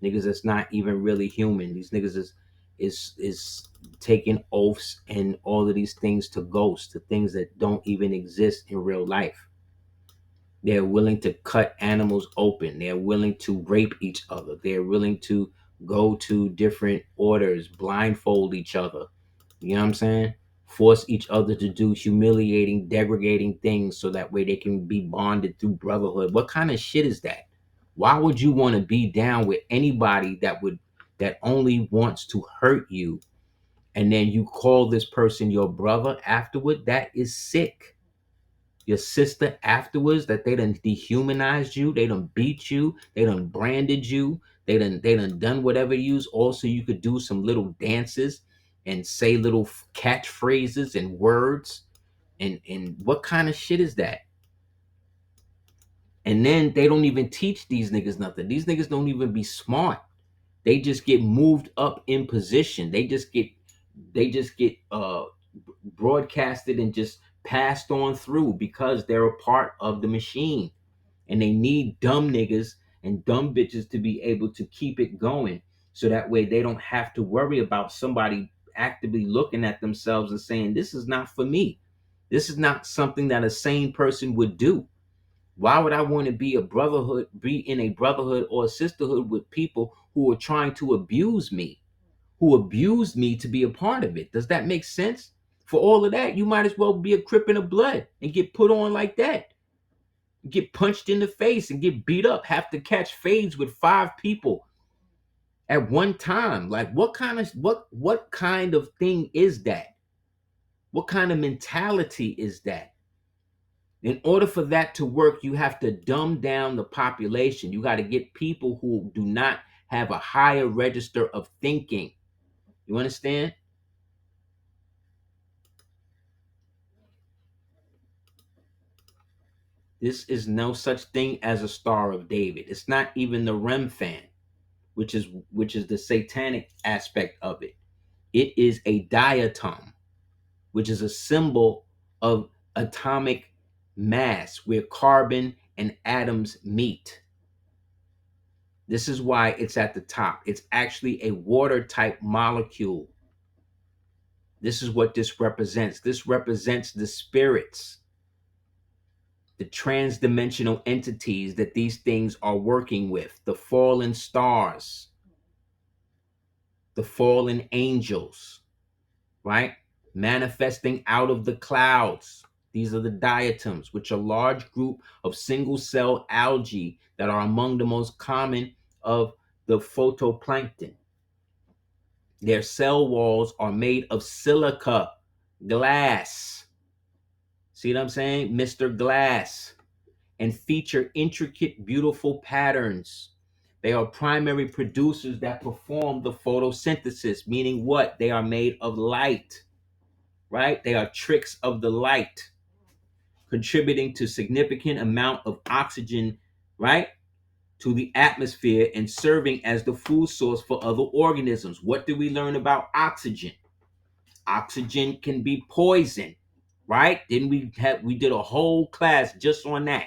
Niggas that's not even really human. These niggas is taking oaths and all of these things to ghosts, to things that don't even exist in real life. They're willing to cut animals open. They're willing to rape each other. They're willing to go to different orders, blindfold each other. You know what I'm saying? Force each other to do humiliating, degrading things so that way they can be bonded through brotherhood. What kind of shit is that? Why would you want to be down with anybody that only wants to hurt you and then you call this person your brother afterward? That is sick. Your sister afterwards, that they done dehumanized you, they done beat you, they done branded you, they done whatever use. Also, you could do some little dances and say little catchphrases and words. And what kind of shit is that? And then they don't even teach these niggas nothing. These niggas don't even be smart. They just get moved up in position. They just get broadcasted and just passed on through because they're a part of the machine. And they need dumb niggas and dumb bitches to be able to keep it going. So that way they don't have to worry about somebody actively looking at themselves and saying, this is not for me. This is not something that a sane person would do. Why would I want to be in a brotherhood or a sisterhood with people who are trying to abuse me, who abused me to be a part of it? Does that make sense? For all of that, you might as well be a crip in the blood and get put on like that. Get punched in the face and get beat up, have to catch fades with 5 people at one time. Like what kind of thing is that? What kind of mentality is that? In order for that to work, you have to dumb down the population. You got to get people who do not have a higher register of thinking. You understand? This is no such thing as a Star of David. It's not even the REM fan, which is the satanic aspect of it. It is a diatom, which is a symbol of atomic mass where carbon and atoms meet. This is why it's at the top. It's actually a water type molecule. This is what this represents. This represents the spirits, the transdimensional entities that these things are working with, the fallen stars, the fallen angels, right? Manifesting out of the clouds. These are the diatoms, which are a large group of single cell algae that are among the most common of the phytoplankton. Their cell walls are made of silica, glass. See what I'm saying? Mr. Glass. And feature intricate, beautiful patterns. They are primary producers that perform the photosynthesis, meaning what? They are made of light, right? They are tricks of the light, contributing to significant amount of oxygen, right? To the atmosphere and serving as the food source for other organisms. What do we learn about oxygen? Oxygen can be poison, right? Didn't we did a whole class just on that.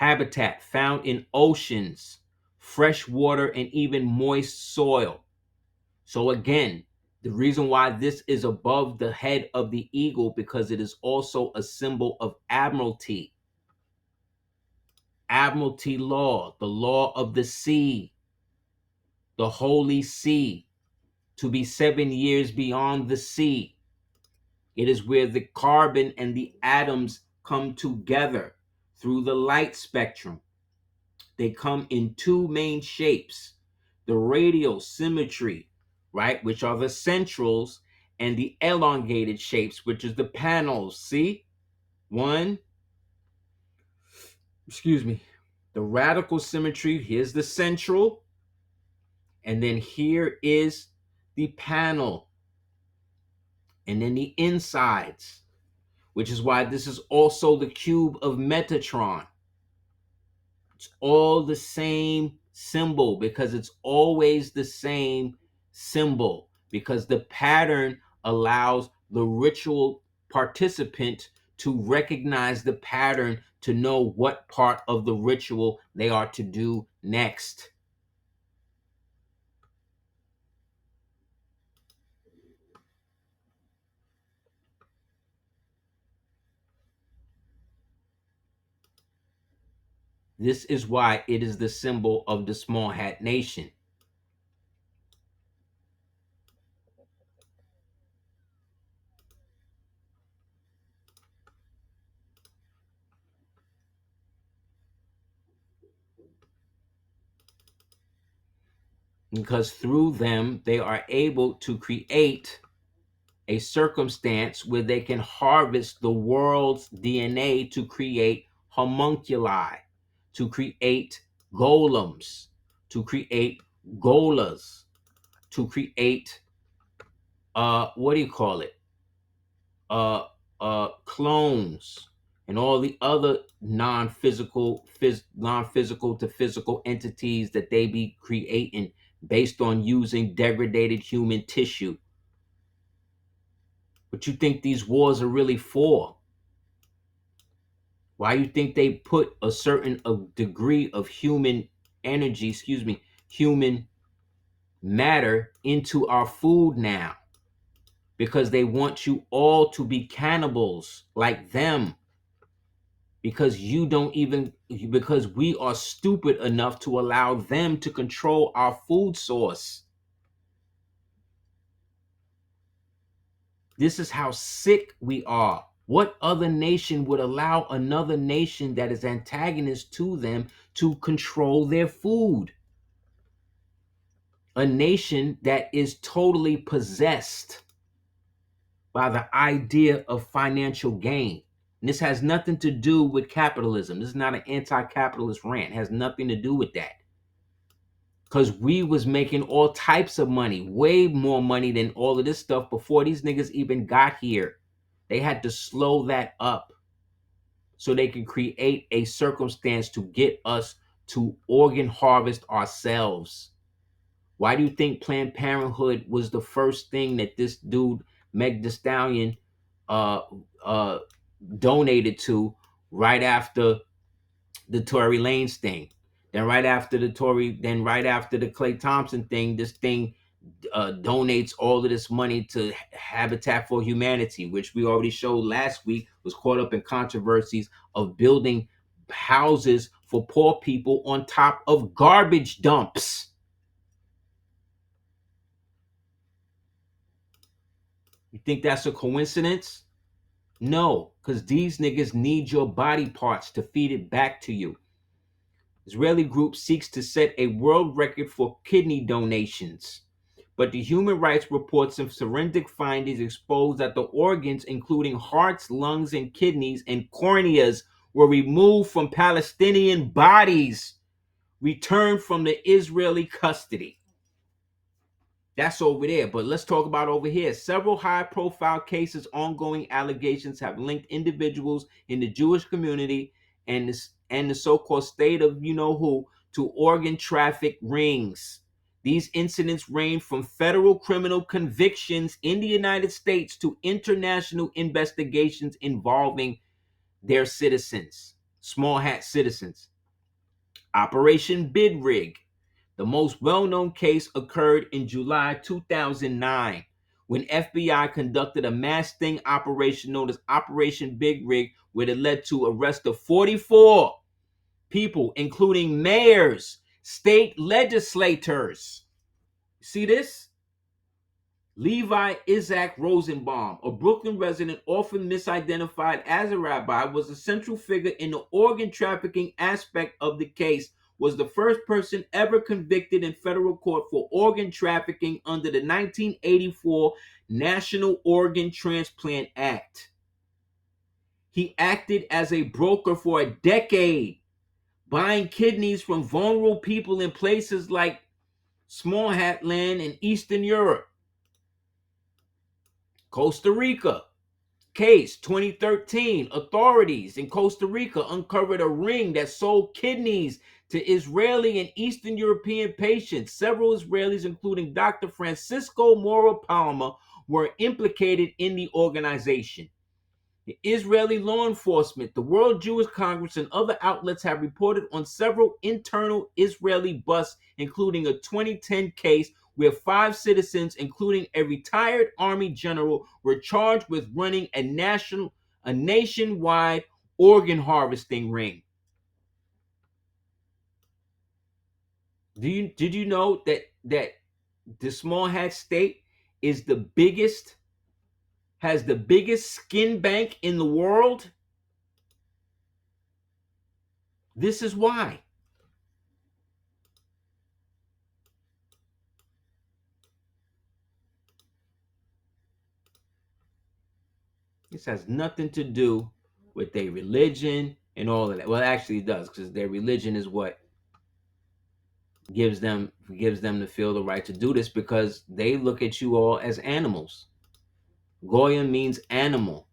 habitat found in oceans, fresh water, and even moist soil. So again, the reason why this is above the head of the eagle, because it is also a symbol of admiralty. Admiralty law, the law of the sea, the holy sea, to be 7 years beyond the sea. It is where the carbon and the atoms come together through the light spectrum. They come in two main shapes: the radial symmetry, right, which are the centrals, and the elongated shapes, which is the panels. See? One, excuse me, the radical symmetry, here's the central, and then here is the panel, and then the insides, which is why this is also the cube of Metatron. It's all the same symbol because it's always the same symbol, because the pattern allows the ritual participant to recognize the pattern to know what part of the ritual they are to do next. This is why it is the symbol of the small hat nation. Because through them, they are able to create a circumstance where they can harvest the world's DNA to create homunculi, to create golems, to create golas, to create what do you call it? Clones, and all the other non-physical to physical entities that they be creating based on using degraded human tissue. What you think these wars are really for? Why you think they put a certain degree of human energy, human matter into our food now? Because they want you all to be cannibals like them. Because because we are stupid enough to allow them to control our food source. This is how sick we are. What other nation would allow another nation that is antagonist to them to control their food? A nation that is totally possessed by the idea of financial gain. And this has nothing to do with capitalism. This is not an anti-capitalist rant. It has nothing to do with that. Because we was making all types of money, way more money than all of this stuff before these niggas even got here. They had to slow that up so they can create a circumstance to get us to organ harvest ourselves. Why do you think Planned Parenthood was the first thing that this dude, Meg Thee Stallion, uh, uh, donated to right after the Tory Lanez thing? Then right after the Clay Thompson thing, this thing donates all of this money to Habitat for Humanity, which we already showed last week was caught up in controversies of building houses for poor people on top of garbage dumps. You think that's a coincidence? No, because these niggas need your body parts to feed it back to you. Israeli group seeks to set a world record for kidney donations. But the human rights reports and forensic findings expose that the organs, including hearts, lungs, and kidneys, and corneas, were removed from Palestinian bodies returned from the Israeli custody. That's over there. But let's talk about over here. Several high-profile cases, ongoing allegations have linked individuals in the Jewish community and the so-called state of you-know-who to organ traffic rings. These incidents range from federal criminal convictions in the United States to international investigations involving their citizens, small hat citizens. Operation Bid Rig. The most well-known case occurred in July 2009 when FBI conducted a mass sting operation known as Operation Big Rig, where it led to arrest of 44 people, including mayors, state legislators. See this? Levi Isaac Rosenbaum, a Brooklyn resident often misidentified as a rabbi, was a central figure in the organ trafficking aspect of the case, was the first person ever convicted in federal court for organ trafficking under the 1984 National Organ Transplant Act. He acted as a broker for a decade, buying kidneys from vulnerable people in places like Small Hat Land in Eastern Europe. Costa Rica. Case 2013. Authorities in Costa Rica uncovered a ring that sold kidneys to Israeli and Eastern European patients. Several Israelis, including Dr. Francisco Mora Palma, were implicated in the organization. The Israeli law enforcement, the World Jewish Congress, and other outlets have reported on several internal Israeli busts, including a 2010 case where 5 citizens, including a retired army general, were charged with running a nationwide organ harvesting ring. Did you know that the Small Hat State is has the biggest skin bank in the world? This is why. This has nothing to do with their religion and all of that. Well, actually it does, because their religion is what gives them to feel the right to do this, because they look at you all as animals. Goyim means animal.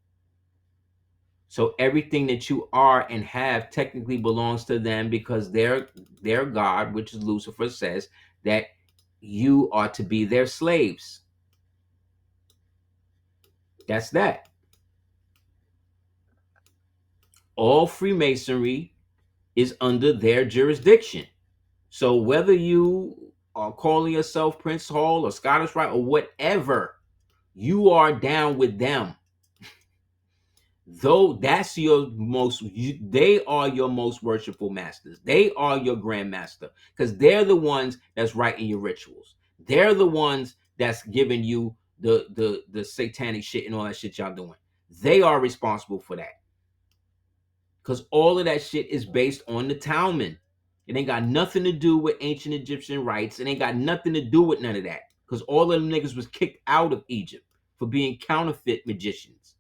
So everything that you are and have technically belongs to them, because their God, which is Lucifer, says that you are to be their slaves. That's that. All Freemasonry is under their jurisdiction. So whether you are calling yourself Prince Hall or Scottish Rite or whatever, you are down with them. Though that's they are your most worshipful masters. They are your grandmaster, because they're the ones that's writing your rituals. They're the ones that's giving you the satanic shit and all that shit y'all doing. They are responsible for that, because all of that shit is based on the Talmud. It ain't got nothing to do with ancient Egyptian rites. It ain't got nothing to do with none of that, because all of them niggas was kicked out of Egypt for being counterfeit magicians.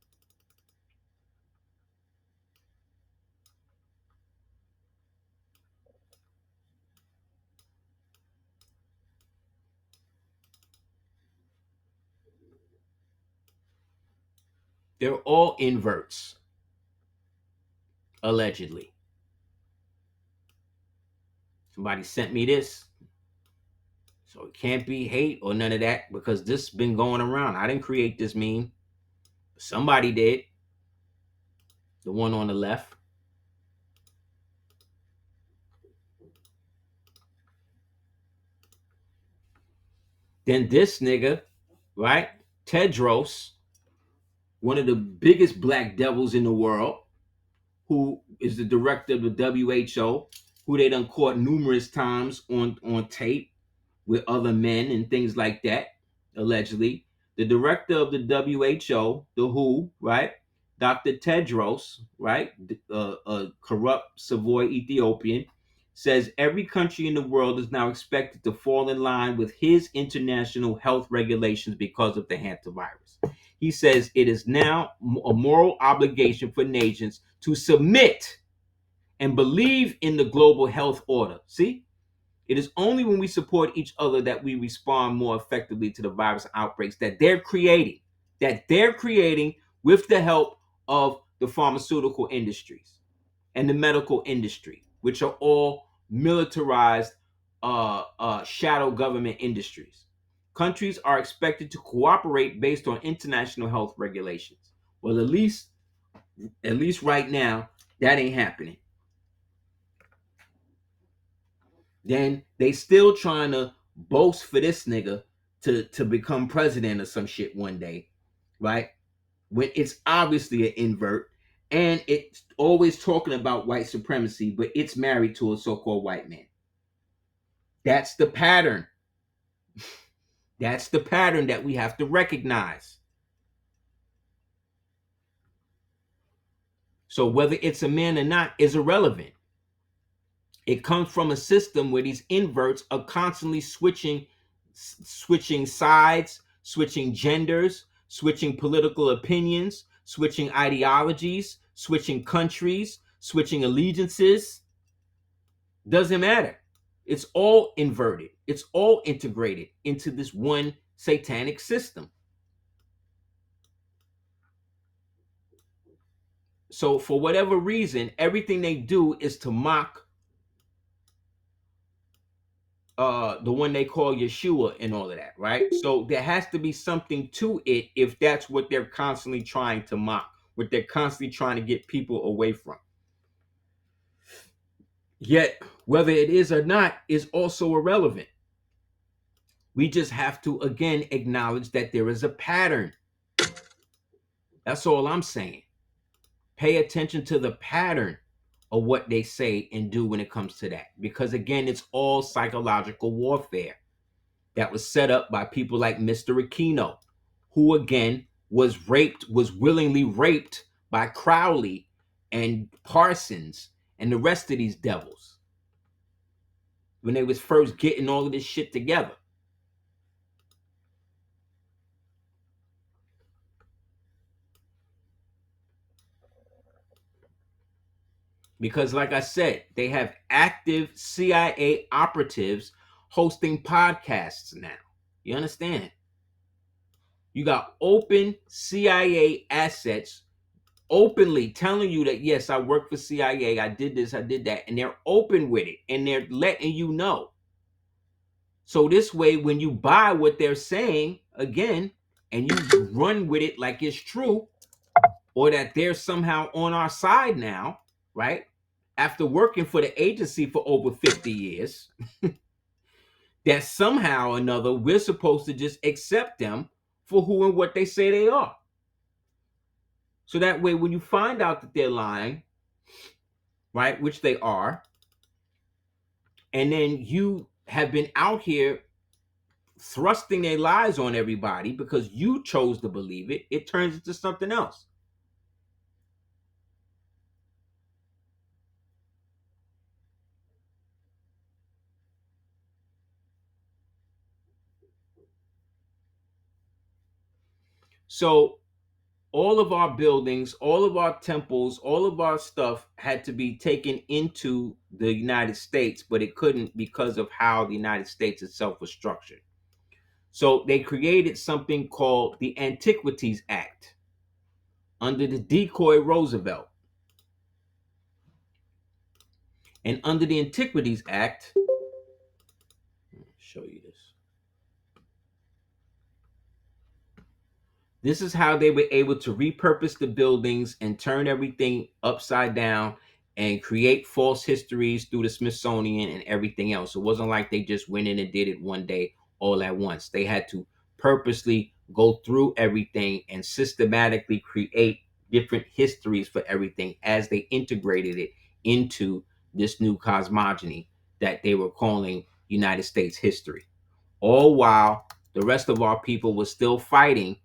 They're all inverts, allegedly. Somebody sent me this, so it can't be hate or none of that, because this has been going around. I didn't create this meme. Somebody did. The one on the left. Then this nigga, right? Tedros, one of the biggest black devils in the world, who is the director of the WHO, who they done caught numerous times on tape with other men and things like that, allegedly. The director of the WHO, the WHO, right? Dr. Tedros, right? A corrupt Savoy Ethiopian, says every country in the world is now expected to fall in line with his international health regulations because of the hantavirus. He says it is now a moral obligation for nations to submit and believe in the global health order. See? It is only when we support each other that we respond more effectively to the virus outbreaks that they're creating, with the help of the pharmaceutical industries and the medical industry, which are all militarized shadow government industries. Countries are expected to cooperate based on international health regulations. Well, at least right now, that ain't happening. then they still trying to boast for this nigga to become president or some shit one day, right? When it's obviously an invert, and it's always talking about white supremacy, but it's married to a so-called white man. That's the pattern. That's the pattern that we have to recognize. So whether it's a man or not is irrelevant. It comes from a system where these inverts are constantly switching sides, switching genders, switching political opinions, switching ideologies, switching countries, switching allegiances. Doesn't matter. It's all inverted. It's all integrated into this one satanic system. So for whatever reason, everything they do is to mock the one they call Yeshua and all of that, right? So there has to be something to it if that's what they're constantly trying to mock, what they're constantly trying to get people away from. Yet, whether it is or not is also irrelevant. We just have to, again, acknowledge that there is a pattern. That's all I'm saying. Pay attention to the pattern of what they say and do when it comes to that. Because, again, it's all psychological warfare that was set up by people like Mr. Aquino, who, again, was willingly raped by Crowley and Parsons and the rest of these devils when they was first getting all of this shit together. Because, like I said, they have active CIA operatives hosting podcasts now. You understand? You got open CIA assets openly telling you that, yes, I work for CIA, I did this, I did that, and they're open with it, and they're letting you know. So this way, when you buy what they're saying, again, and you run with it like it's true, or that they're somehow on our side now, right? After working for the agency for over 50 years, that somehow or another we're supposed to just accept them for who and what they say they are. So that way, when you find out that they're lying, right, which they are, and then you have been out here thrusting their lies on everybody because you chose to believe it, it turns into something else. So all of our buildings, all of our temples, all of our stuff had to be taken into the United States, but it couldn't because of how the United States itself was structured. So they created something called the Antiquities Act under the decoy Roosevelt. And under the Antiquities Act, let me show you this. This is how they were able to repurpose the buildings and turn everything upside down and create false histories through the Smithsonian and everything else. It wasn't like they just went in and did it one day all at once. They had to purposely go through everything and systematically create different histories for everything as they integrated it into this new cosmogony that they were calling United States history. All while the rest of our people was still fighting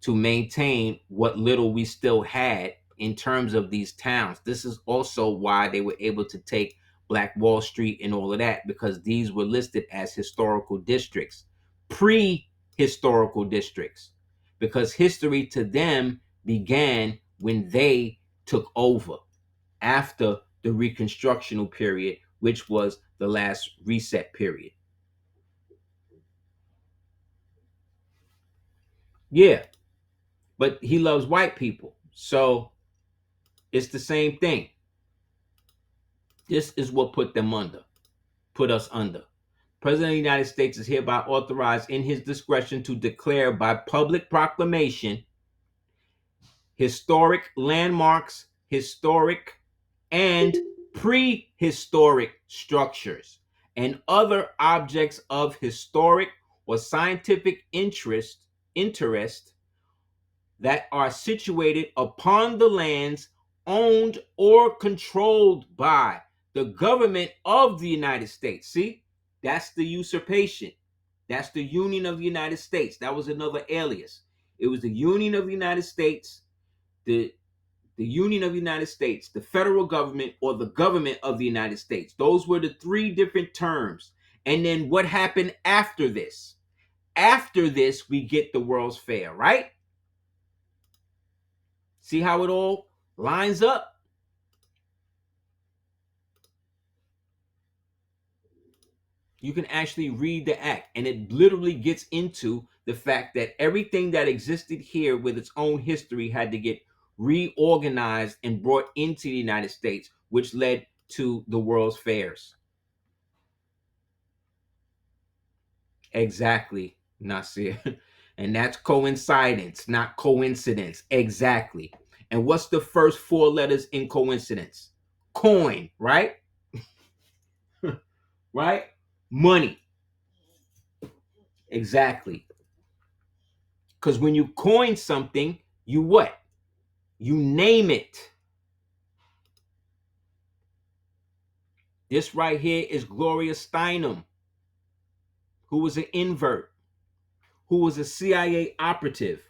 to maintain what little we still had in terms of these towns. This is also why they were able to take Black Wall Street and all of that, because these were listed as historical districts, pre-historical districts, because history to them began when they took over after the Reconstructional period, which was the last reset period. Yeah, but he loves white people, so it's the same thing. This is what put us under. President of the United States is hereby authorized in his discretion to declare by public proclamation historic landmarks, historic and prehistoric structures and other objects of historic or scientific interest that are situated upon the lands owned or controlled by the government of the United States. See, that's the usurpation. That's the Union of the United States. That was another alias. It was the Union of the United States, the Union of the United States, the federal government, or the government of the United States. Those were the three different terms. And then what happened after this? After this, we get the World's Fair, right? See how it all lines up? You can actually read the act, and it literally gets into the fact that everything that existed here with its own history had to get reorganized and brought into the United States, which led to the World's Fairs. Exactly, Nasir. And that's coincidence, not coincidence. Exactly. And what's the first four letters in coincidence? Coin, right? Right? Money. Exactly. Because when you coin something, you what? You name it. This right here is Gloria Steinem, who was an invert, who was a CIA operative,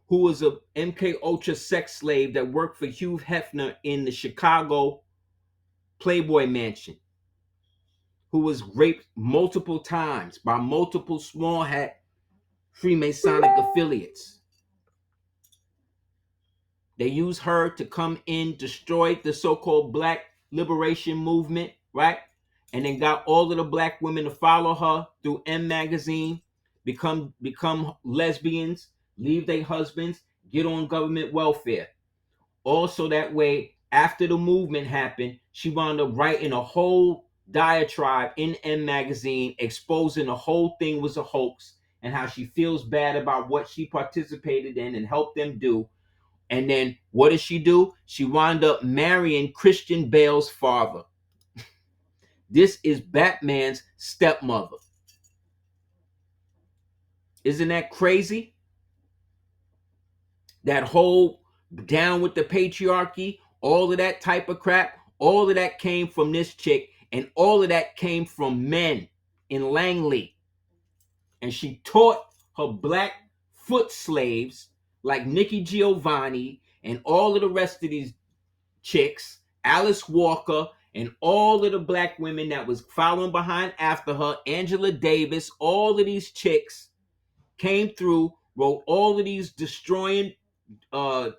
who was a MK Ultra sex slave that worked for Hugh Hefner in the Chicago Playboy Mansion, who was raped multiple times by multiple small hat Freemasonic affiliates. They used her to come in, destroy the so-called Black Liberation Movement, right? And then got all of the black women to follow her through M Magazine, become lesbians, leave their husbands, get on government welfare. Also, that way, after the movement happened, she wound up writing a whole diatribe in M Magazine exposing the whole thing was a hoax and how she feels bad about what she participated in and helped them do. And then what did she do? She wound up marrying Christian Bale's father. This is Batman's stepmother. Isn't that crazy? That whole down with the patriarchy, all of that type of crap, all of that came from this chick, and all of that came from men in Langley. And she taught her black foot slaves like Nikki Giovanni and all of the rest of these chicks, Alice Walker, and all of the black women that was following behind after her, Angela Davis, all of these chicks came through, wrote all of these destroying uh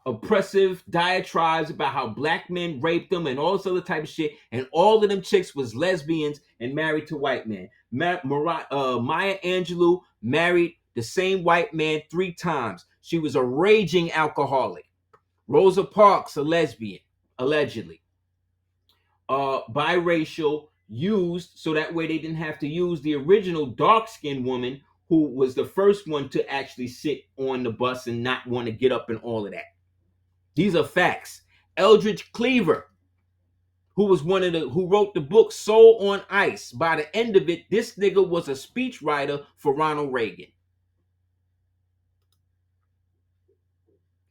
oppressive diatribes about how black men raped them and all this other type of shit, and all of them chicks was lesbians and married to white men. Maya Angelou married the same white man 3 times. She was a raging alcoholic. Rosa Parks, a lesbian, allegedly. Biracial, used so that way they didn't have to use the original dark-skinned woman who was the first one to actually sit on the bus and not want to get up and all of that. These are facts. Eldridge Cleaver, who was who wrote the book Soul on Ice. By the end of it, this nigga was a speechwriter for Ronald Reagan.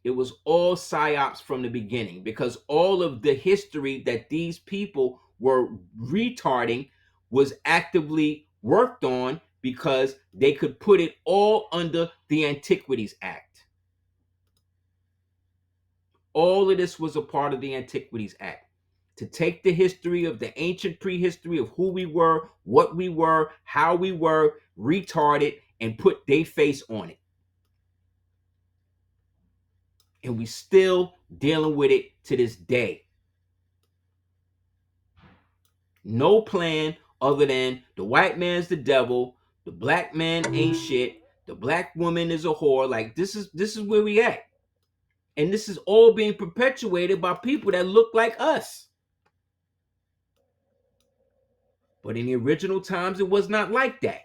It was all psyops from the beginning because all of the history that these people were retarding was actively worked on because they could put it all under the Antiquities Act. All of this was a part of the Antiquities Act. To take the history of the ancient prehistory of who we were, what we were, how we were, retard it, and put their face on it. And we still dealing with it to this day. No plan other than the white man's the devil, the black man ain't shit, the black woman is a whore. Like this is where we at. And this is all being perpetuated by people that look like us. But in the original times, it was not like that.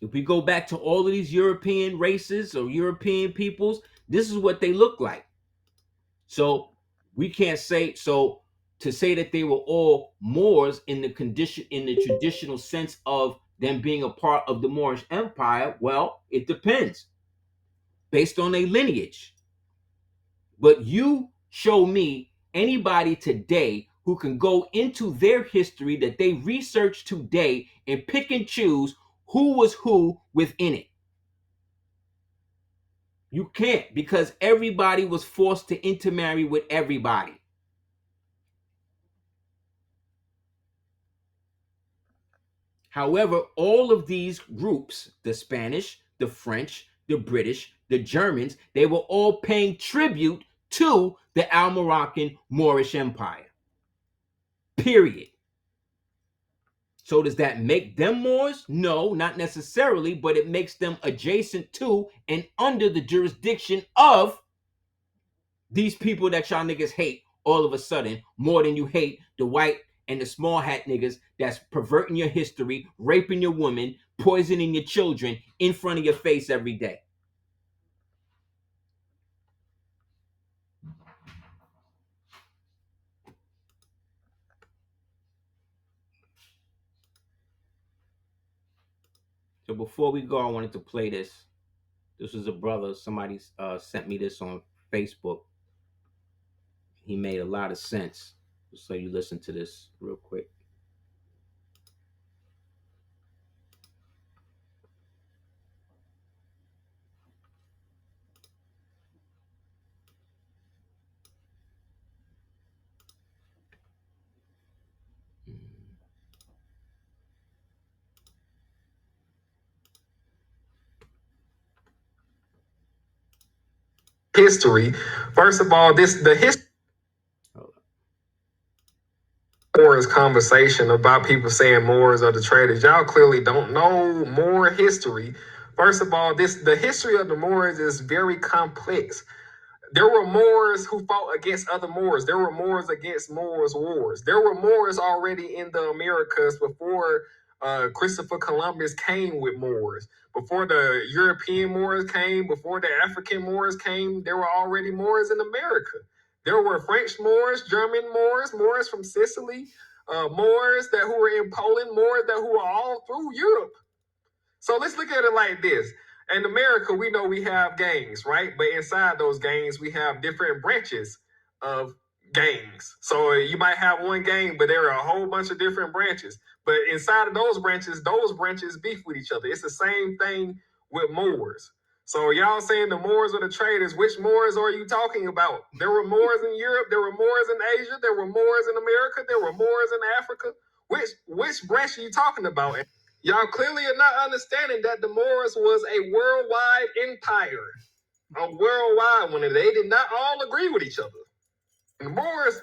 If we go back to all of these European races or European peoples, this is what they look like. So we can't say so to say that they were all Moors in the traditional sense of them being a part of the Moorish Empire. Well, it depends based on their lineage. But you show me anybody today who can go into their history that they research today and pick and choose who was who within it. You can't, because everybody was forced to intermarry with everybody. However, all of these groups, the Spanish, the French, the British, the Germans, they were all paying tribute to the Almoroccan Moorish Empire. Period. So does that make them Moors? No, not necessarily, but it makes them adjacent to and under the jurisdiction of these people that y'all niggas hate all of a sudden more than you hate the white and the small hat niggas that's perverting your history, raping your woman, poisoning your children in front of your face every day. So before we go, I wanted to play this. This was a brother. Somebody sent me this on Facebook. He made a lot of sense. So you listen to this real quick. History. First of all, the history Moors conversation about people saying Moors are the traitors. Y'all clearly don't know Moor history. First of all, the history of the Moors is very complex. There were Moors who fought against other Moors. There were Moors against Moors wars. There were Moors already in the Americas before Christopher Columbus came with Moors. Before the European Moors came, before the African Moors came, there were already Moors in America. There were French Moors, German Moors, Moors from Sicily, Moors who were in Poland, Moors who were all through Europe. So let's look at it like this. In America, we know we have gangs, right? But inside those gangs, we have different branches of gangs. So you might have one gang, but there are a whole bunch of different branches. But inside of those branches beef with each other. It's the same thing with Moors. So y'all saying the Moors are the traitors. Which Moors are you talking about? There were Moors in Europe. There were Moors in Asia. There were Moors in America. There were Moors in Africa. Which branch are you talking about? Y'all clearly are not understanding that the Moors was a worldwide empire, a worldwide one, and they did not all agree with each other. And the Moors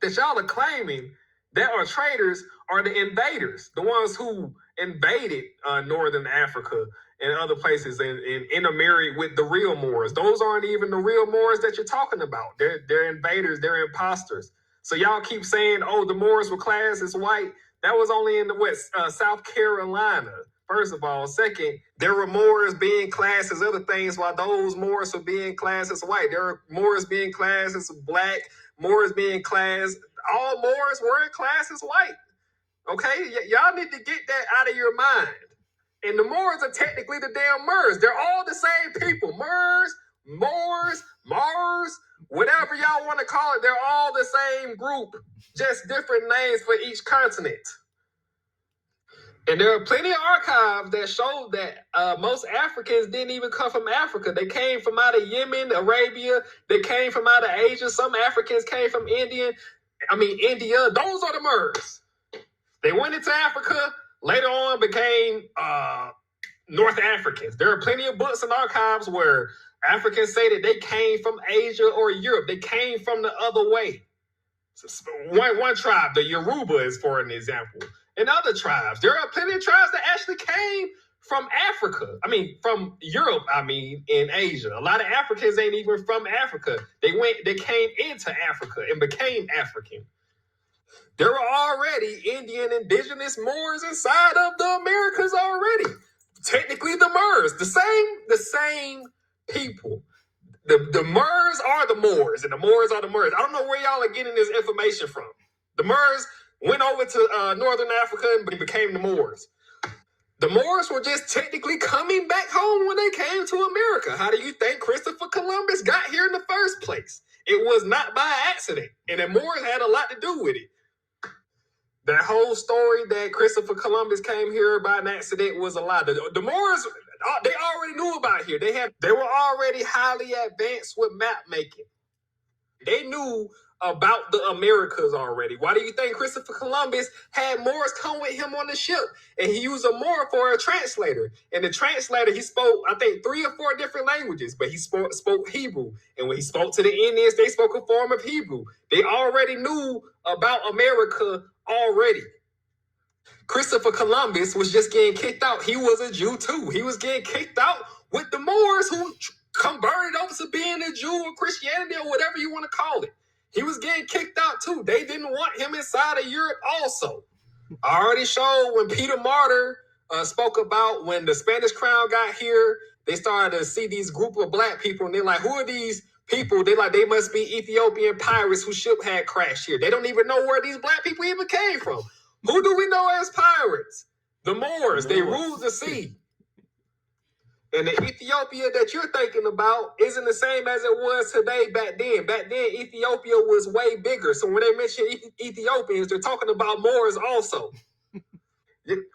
that y'all are claiming that are traitors are the invaders, the ones who invaded northern Africa and other places and intermarried with the real Moors. Those aren't even the real Moors that you're talking about. They're invaders, they're imposters. So y'all keep saying, oh, the Moors were classed as white. That was only in the West, South Carolina. First of all. Second, there were Moors being classed as other things while those Moors were being classed as white. There were Moors being classed as black, Moors being classed. All Moors were classed as white. Okay? Y'all need to get that out of your mind. And the Moors are technically the damn Moors. They're all the same people. Moors, Moors, Mars, whatever y'all want to call it, they're all the same group. Just different names for each continent. And there are plenty of archives that show that most Africans didn't even come from Africa. They came from out of Yemen, Arabia. They came from out of Asia. Some Africans came from India. Those are the Moors. They went into Africa, later on became North Africans. There are plenty of books and archives where Africans say that they came from Asia or Europe. They came from the other way. One tribe, the Yoruba, is for an example. And other tribes, there are plenty of tribes that actually came from Africa. From Europe, in Asia. A lot of Africans ain't even from Africa. They came into Africa and became African. There were already Indian indigenous Moors inside of the Americas already. Technically the Moors, the same people. The Moors are the Moors, and the Moors are the Moors. I don't know where y'all are getting this information from. The Moors went over to Northern Africa and became the Moors. The Moors were just technically coming back home when they came to America. How do you think Christopher Columbus got here in the first place? It was not by accident, and the Moors had a lot to do with it. That whole story that Christopher Columbus came here by an accident was a lie. The Moors, they already knew about here. They were already highly advanced with map making. They knew about the Americas already. Why do you think Christopher Columbus had Moors come with him on the ship? And he used a Moor for a translator. And the translator, he spoke, I think, 3 or 4 different languages, but he spoke Hebrew. And when he spoke to the Indians, they spoke a form of Hebrew. They already knew about America already. Christopher Columbus was just getting kicked out. He was a Jew too. He was getting kicked out with the Moors who converted over to being a Jew or Christianity or whatever you want to call it. He was getting kicked out too. They didn't want him inside of Europe also. I already showed when Peter Martyr spoke about when the Spanish crown got here, they started to see these group of black people and they're like, who are these people? They must be Ethiopian pirates whose ship had crashed here. They don't even know where these black people even came from. Who do we know as pirates? The Moors. They ruled the sea. And the Ethiopia that you're thinking about isn't the same as it was today back then. Back then, Ethiopia was way bigger. So when they mention Ethiopians, they're talking about Moors also.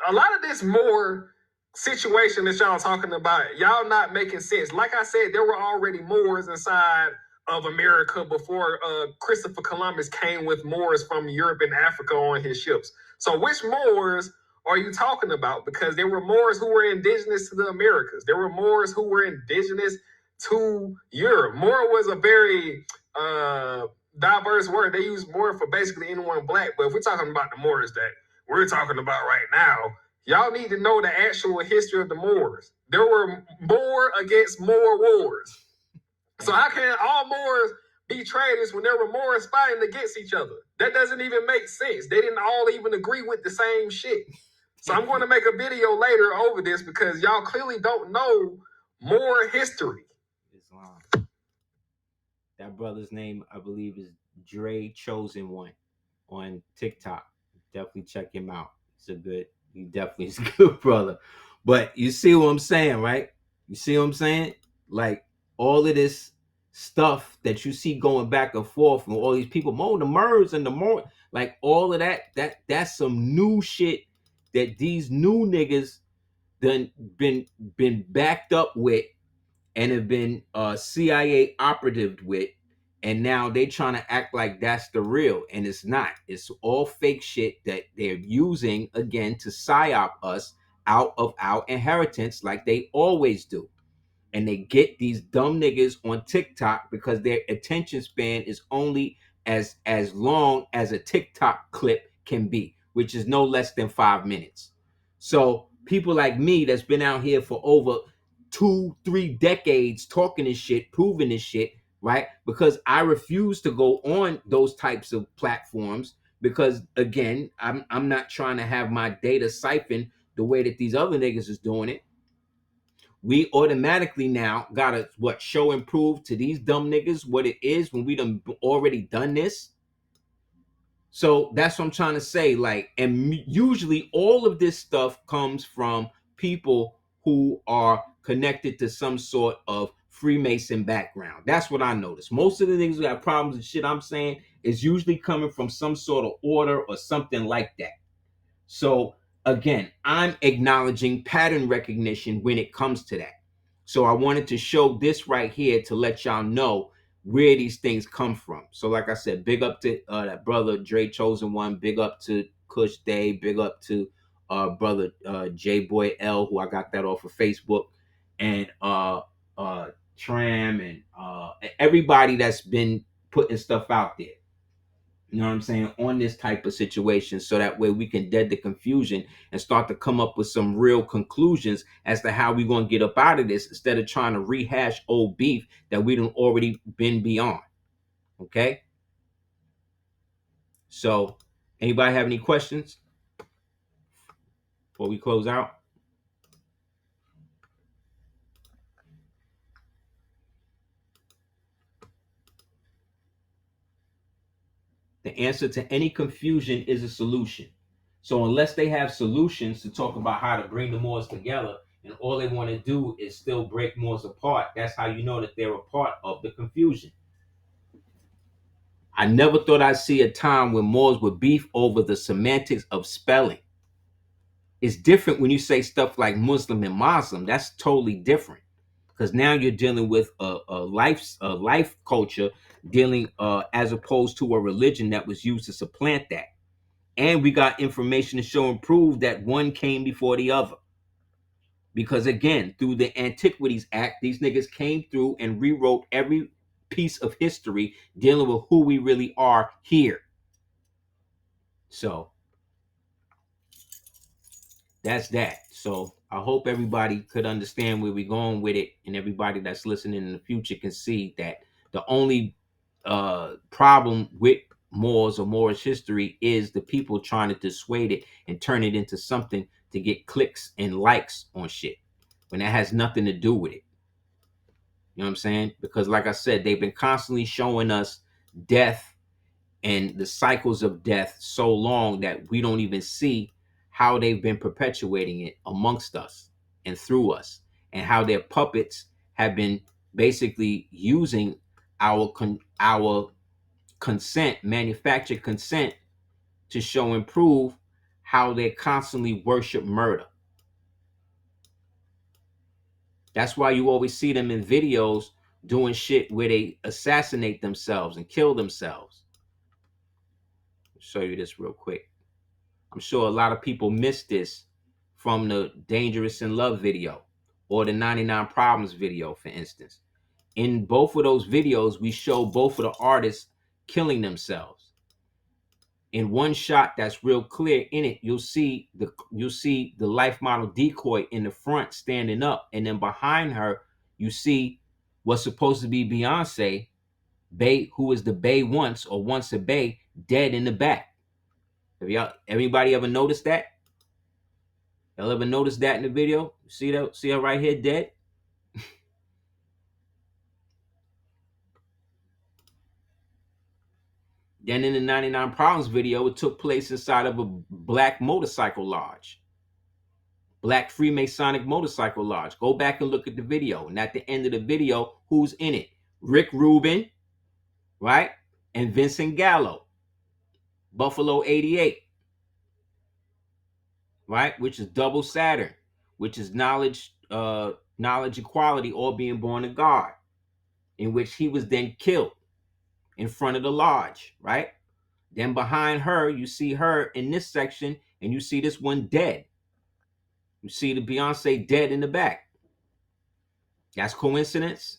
A lot of this Moor situation that y'all talking about, y'all not making sense. Like I said, there were already Moors inside of America before Christopher Columbus came with Moors from Europe and Africa on his ships. So which Moors are you talking about? Because there were Moors who were indigenous to the Americas. There were Moors who were indigenous to Europe. Moor was a very diverse word. They use Moor for basically anyone black. But if we're talking about the Moors that we're talking about right now, y'all need to know the actual history of the Moors. There were Moor against Moor wars. So how can all Moors be traitors when there were Moors fighting against each other? That doesn't even make sense. They didn't all even agree with the same shit. So I'm going to make a video later over this because y'all clearly don't know Moor history. Islam. That brother's name, I believe, is Dre Chosen One on TikTok. Definitely check him out. He definitely is a good brother. But you see what I'm saying, right? You see what I'm saying? Like all of this stuff that you see going back and forth from all these people, the Murs and the more, like all of that's some new shit that these new niggas done been backed up with and have been CIA operative with, and now they trying to act like that's the real, and it's not. It's all fake shit that they're using again to psyop us out of our inheritance like they always do. And they get these dumb niggas on TikTok because their attention span is only as long as a TikTok clip can be, which is no less than 5 minutes. So people like me that's been out here for over 2-3 decades talking this shit, proving this shit, right? Because I refuse to go on those types of platforms because again, I'm not trying to have my data siphoned the way that these other niggas is doing it. We automatically now gotta show and prove to these dumb niggas what it is when we done already done this. So that's what I'm trying to say. Like, and usually all of this stuff comes from people who are connected to some sort of Freemason background. That's what I noticed. Most of the niggas who have problems and shit I'm saying is usually coming from some sort of order or something like that. So again, I'm acknowledging pattern recognition when it comes to that. So I wanted to show this right here to let y'all know where these things come from. So like I said, big up to that brother Dre Chosen One, big up to Kush Day, big up to brother J Boy L, who I got that off of Facebook, and Tram and everybody that's been putting stuff out there. You know what I'm saying, on this type of situation, so that way we can dead the confusion and start to come up with some real conclusions as to how we're going to get up out of this instead of trying to rehash old beef that we done already been beyond. Okay? So, anybody have any questions before we close out? The answer to any confusion is a solution. So unless they have solutions to talk about how to bring the Moors together, and all they want to do is still break Moors apart, that's how you know that they're a part of the confusion. I never thought I'd see a time when Moors would beef over the semantics of spelling. It's different when you say stuff like Muslim and Muslim. That's totally different, because now you're dealing with a life culture, dealing as opposed to a religion that was used to supplant that. And we got information to show and prove that one came before the other. Because again, through the Antiquities Act, these niggas came through and rewrote every piece of history dealing with who we really are here. So that's that. So I hope everybody could understand where we're going with it, and everybody that's listening in the future can see that the only problem with Moors or Moorish history is the people trying to dissuade it and turn it into something to get clicks and likes on shit, when that has nothing to do with it. You know what I'm saying? Because like I said, they've been constantly showing us death and the cycles of death so long that we don't even see how they've been perpetuating it amongst us and through us, and how their puppets have been basically using our consent, manufactured consent, to show and prove how they constantly worship murder. That's why you always see them in videos doing shit where they assassinate themselves and kill themselves. I'll show you this real quick. I'm sure a lot of people missed this from the Dangerous in Love video or the 99 Problems video, for instance. In both of those videos, we show both of the artists killing themselves. In one shot that's real clear in it, you'll see the life model decoy in the front standing up, and then behind her, you see what's supposed to be Beyonce, Bay, who was the Bay once, or once a Bay, dead in the back. Have y'all, everybody ever noticed that? Y'all ever noticed that in the video? See that? See her right here dead? Then in the 99 Problems video, it took place inside of a black motorcycle lodge. Black Freemasonic motorcycle lodge. Go back and look at the video. And at the end of the video, who's in it? Rick Rubin, right? And Vincent Gallo. Buffalo 88. Right? Which is double Saturn, which is knowledge equality, or being born of God, in which he was then killed in front of the lodge, right? Then behind her, you see her in this section, and you see this one dead. You see the Beyonce dead in the back. That's coincidence?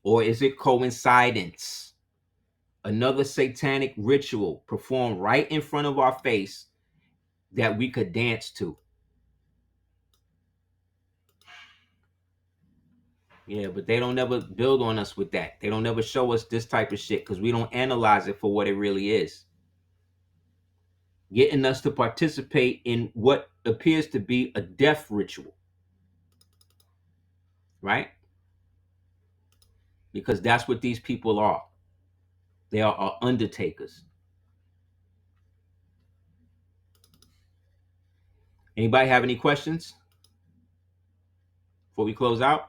Or is it coincidence? Another satanic ritual performed right in front of our face that we could dance to. Yeah, but they don't never build on us with that. They don't never show us this type of shit because we don't analyze it for what it really is. Getting us to participate in what appears to be a death ritual. Right? Because that's what these people are. They are undertakers. Anybody have any questions before we close out?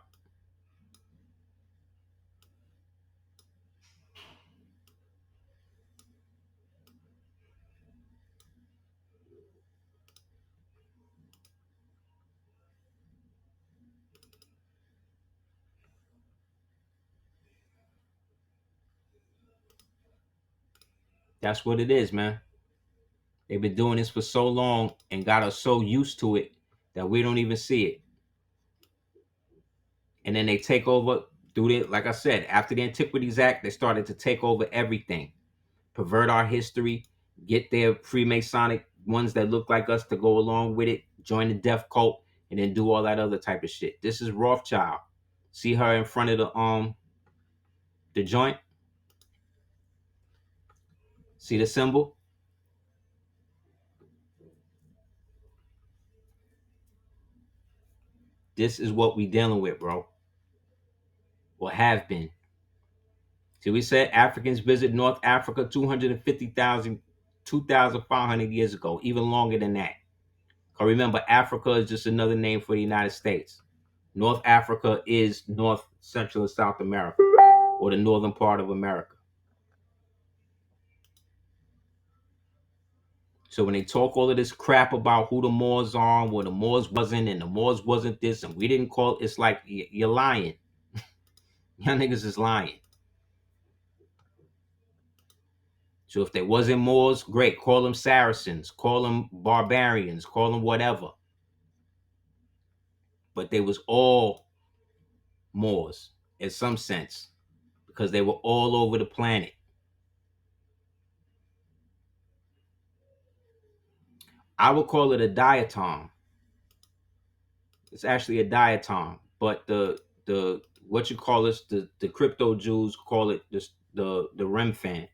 That's what it is, man. They've been doing this for so long and got us so used to it that we don't even see it. And then they take over through it. Like I said, after the Antiquities Act, they started to take over everything, pervert our history, get their Freemasonic ones that look like us to go along with it, join the death cult, and then do all that other type of shit. This is Rothschild. See her in front of the joint? See the symbol? This is what we dealing with, bro. Or have been. See, we said Africans visit North Africa 2,500 years ago, even longer than that. Because remember, Africa is just another name for the United States. North Africa is North, Central, and South America, or the northern part of America. So when they talk all of this crap about who the Moors are, well, the Moors wasn't, and the Moors wasn't this, and we didn't call it, it's like you're lying. Y'all niggas is lying. So if they wasn't Moors, great. Call them Saracens, call them barbarians, call them whatever. But they was all Moors in some sense, because they were all over the planet. I would call it a diatom. It's actually a diatom, but the what you call this, the crypto Jews call it the Remphan.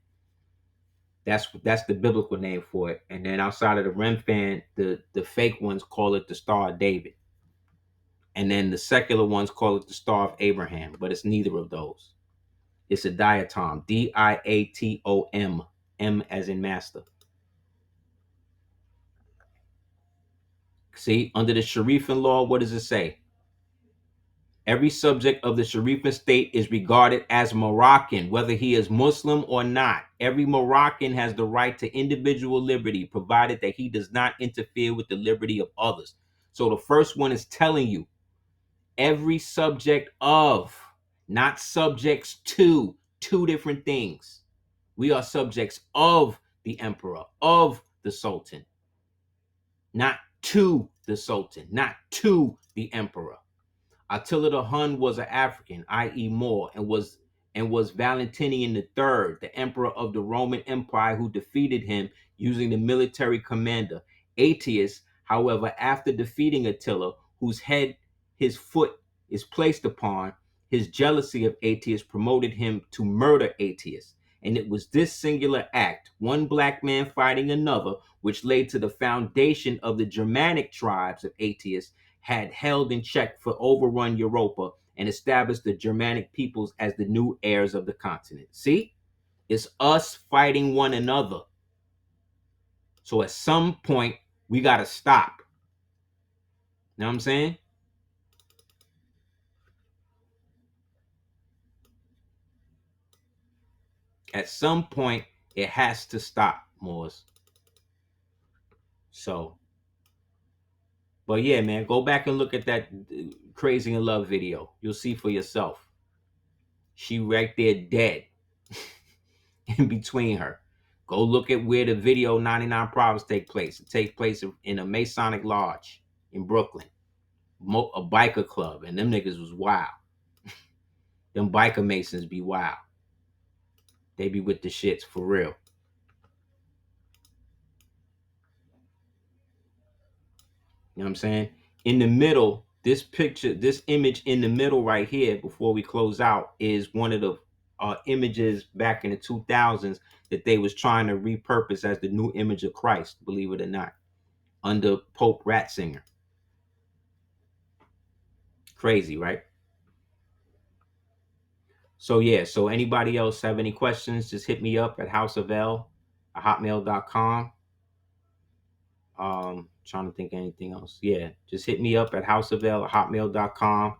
That's the biblical name for it. And then outside of the Remphan, the fake ones call it the Star of David. And then the secular ones call it the Star of Abraham, but it's neither of those. It's a diatom, diatom, M as in master. See, under the Sharifan law, what does it say? Every subject of the Sharifan state is regarded as Moroccan, whether he is Muslim or not. Every Moroccan has the right to individual liberty, provided that he does not interfere with the liberty of others. So the first one is telling you, every subject of, not subjects to, two different things. We are subjects of the emperor, of the sultan, not to the sultan, not to the emperor. Attila the Hun was an African, i.e. Moor, and was Valentinian III, the emperor of the Roman Empire, who defeated him using the military commander. Aetius, however, after defeating Attila, whose head his foot is placed upon, his jealousy of Aetius promoted him to murder Aetius. And it was this singular act, one black man fighting another, which laid to the foundation of the Germanic tribes of Aetius had held in check for overrun Europa and established the Germanic peoples as the new heirs of the continent. See, it's us fighting one another. So at some point, we got to stop. You know what I'm saying? At some point, it has to stop, Moors. So, but yeah, man, go back and look at that Crazy in Love video. You'll see for yourself. She right there dead in between her. Go look at where the video 99 Problems take place. It takes place in a Masonic lodge in Brooklyn, a biker club, and them niggas was wild. Them biker Masons be wild. They be with the shits for real. You know what I'm saying? In the middle, this picture, this image in the middle right here, before we close out, is one of the images back in the 2000s that they was trying to repurpose as the new image of Christ, believe it or not, under Pope Ratzinger. Crazy, right? So yeah, so anybody else have any questions, just hit me up at houseofel at hotmail.com. Trying to think of anything else. Yeah, just hit me up at houseofel at hotmail.com.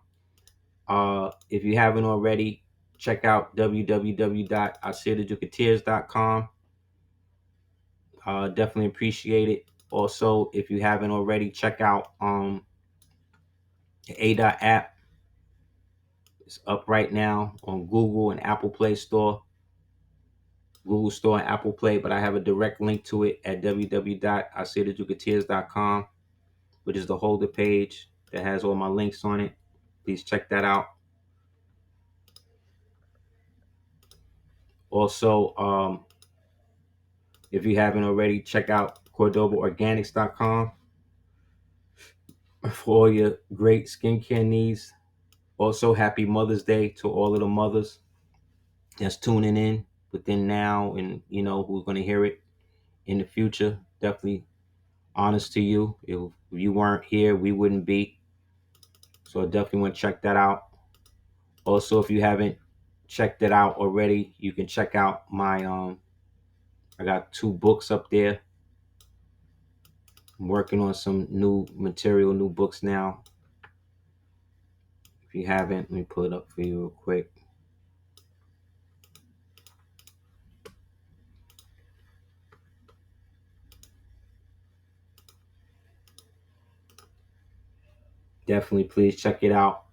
If you haven't already, check out www.aseertheducateers.com. Definitely appreciate it. Also, if you haven't already, check out the ADOT app. It's up right now on Google and Apple Play Store. Google Store and Apple Play, but I have a direct link to it at www.aseertheducateers.com, which is the holder page that has all my links on it. Please check that out. Also, if you haven't already, check out CordobaOrganics.com for all your great skincare needs. Also, happy Mother's Day to all of the mothers that's tuning in within now, and you know who's going to hear it in the future. Definitely honest to you. If you weren't here, we wouldn't be. So I definitely want to check that out. Also, if you haven't checked it out already, you can check out my I got 2 books up there. I'm working on some new material, new books now. If you haven't, let me pull it up for you real quick. Definitely please check it out.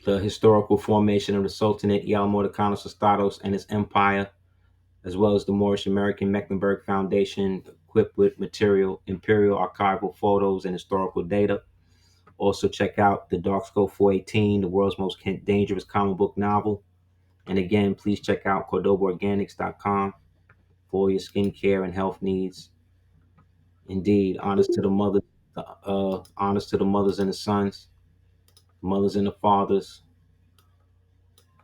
The historical formation of the Sultanate Yalmordecanos Estados and its empire, as well as the Moorish American Mecklenburg Foundation, equipped with material, imperial archival photos, and historical data. Also, check out the Dark Skull 418, the world's most dangerous comic book novel. And again, please check out CordobaOrganics.com for all your skincare and health needs. Indeed, honors to the mothers and the sons, mothers and the fathers,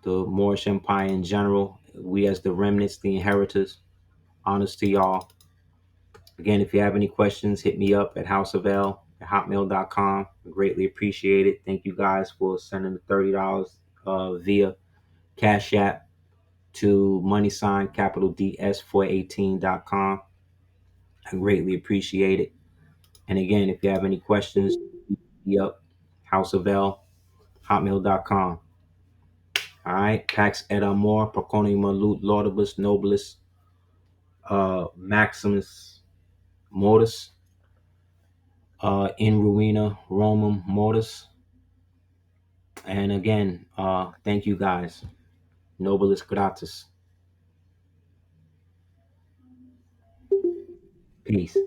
the Moorish Empire in general. We as the remnants, the inheritors, honors to y'all. Again, if you have any questions, hit me up at houseofel at hotmail.com. I greatly appreciate it. Thank you guys for sending the $30 via Cash App to money sign capital DS418.com. I greatly appreciate it. And again, if you have any questions, hit me up, houseofel, hotmail.com. All right. Pax et amor, proconima malut laudibus nobilis, maximus mortis, in ruina Romum mortis. And again, thank you guys. Nobilis gratis. Peace.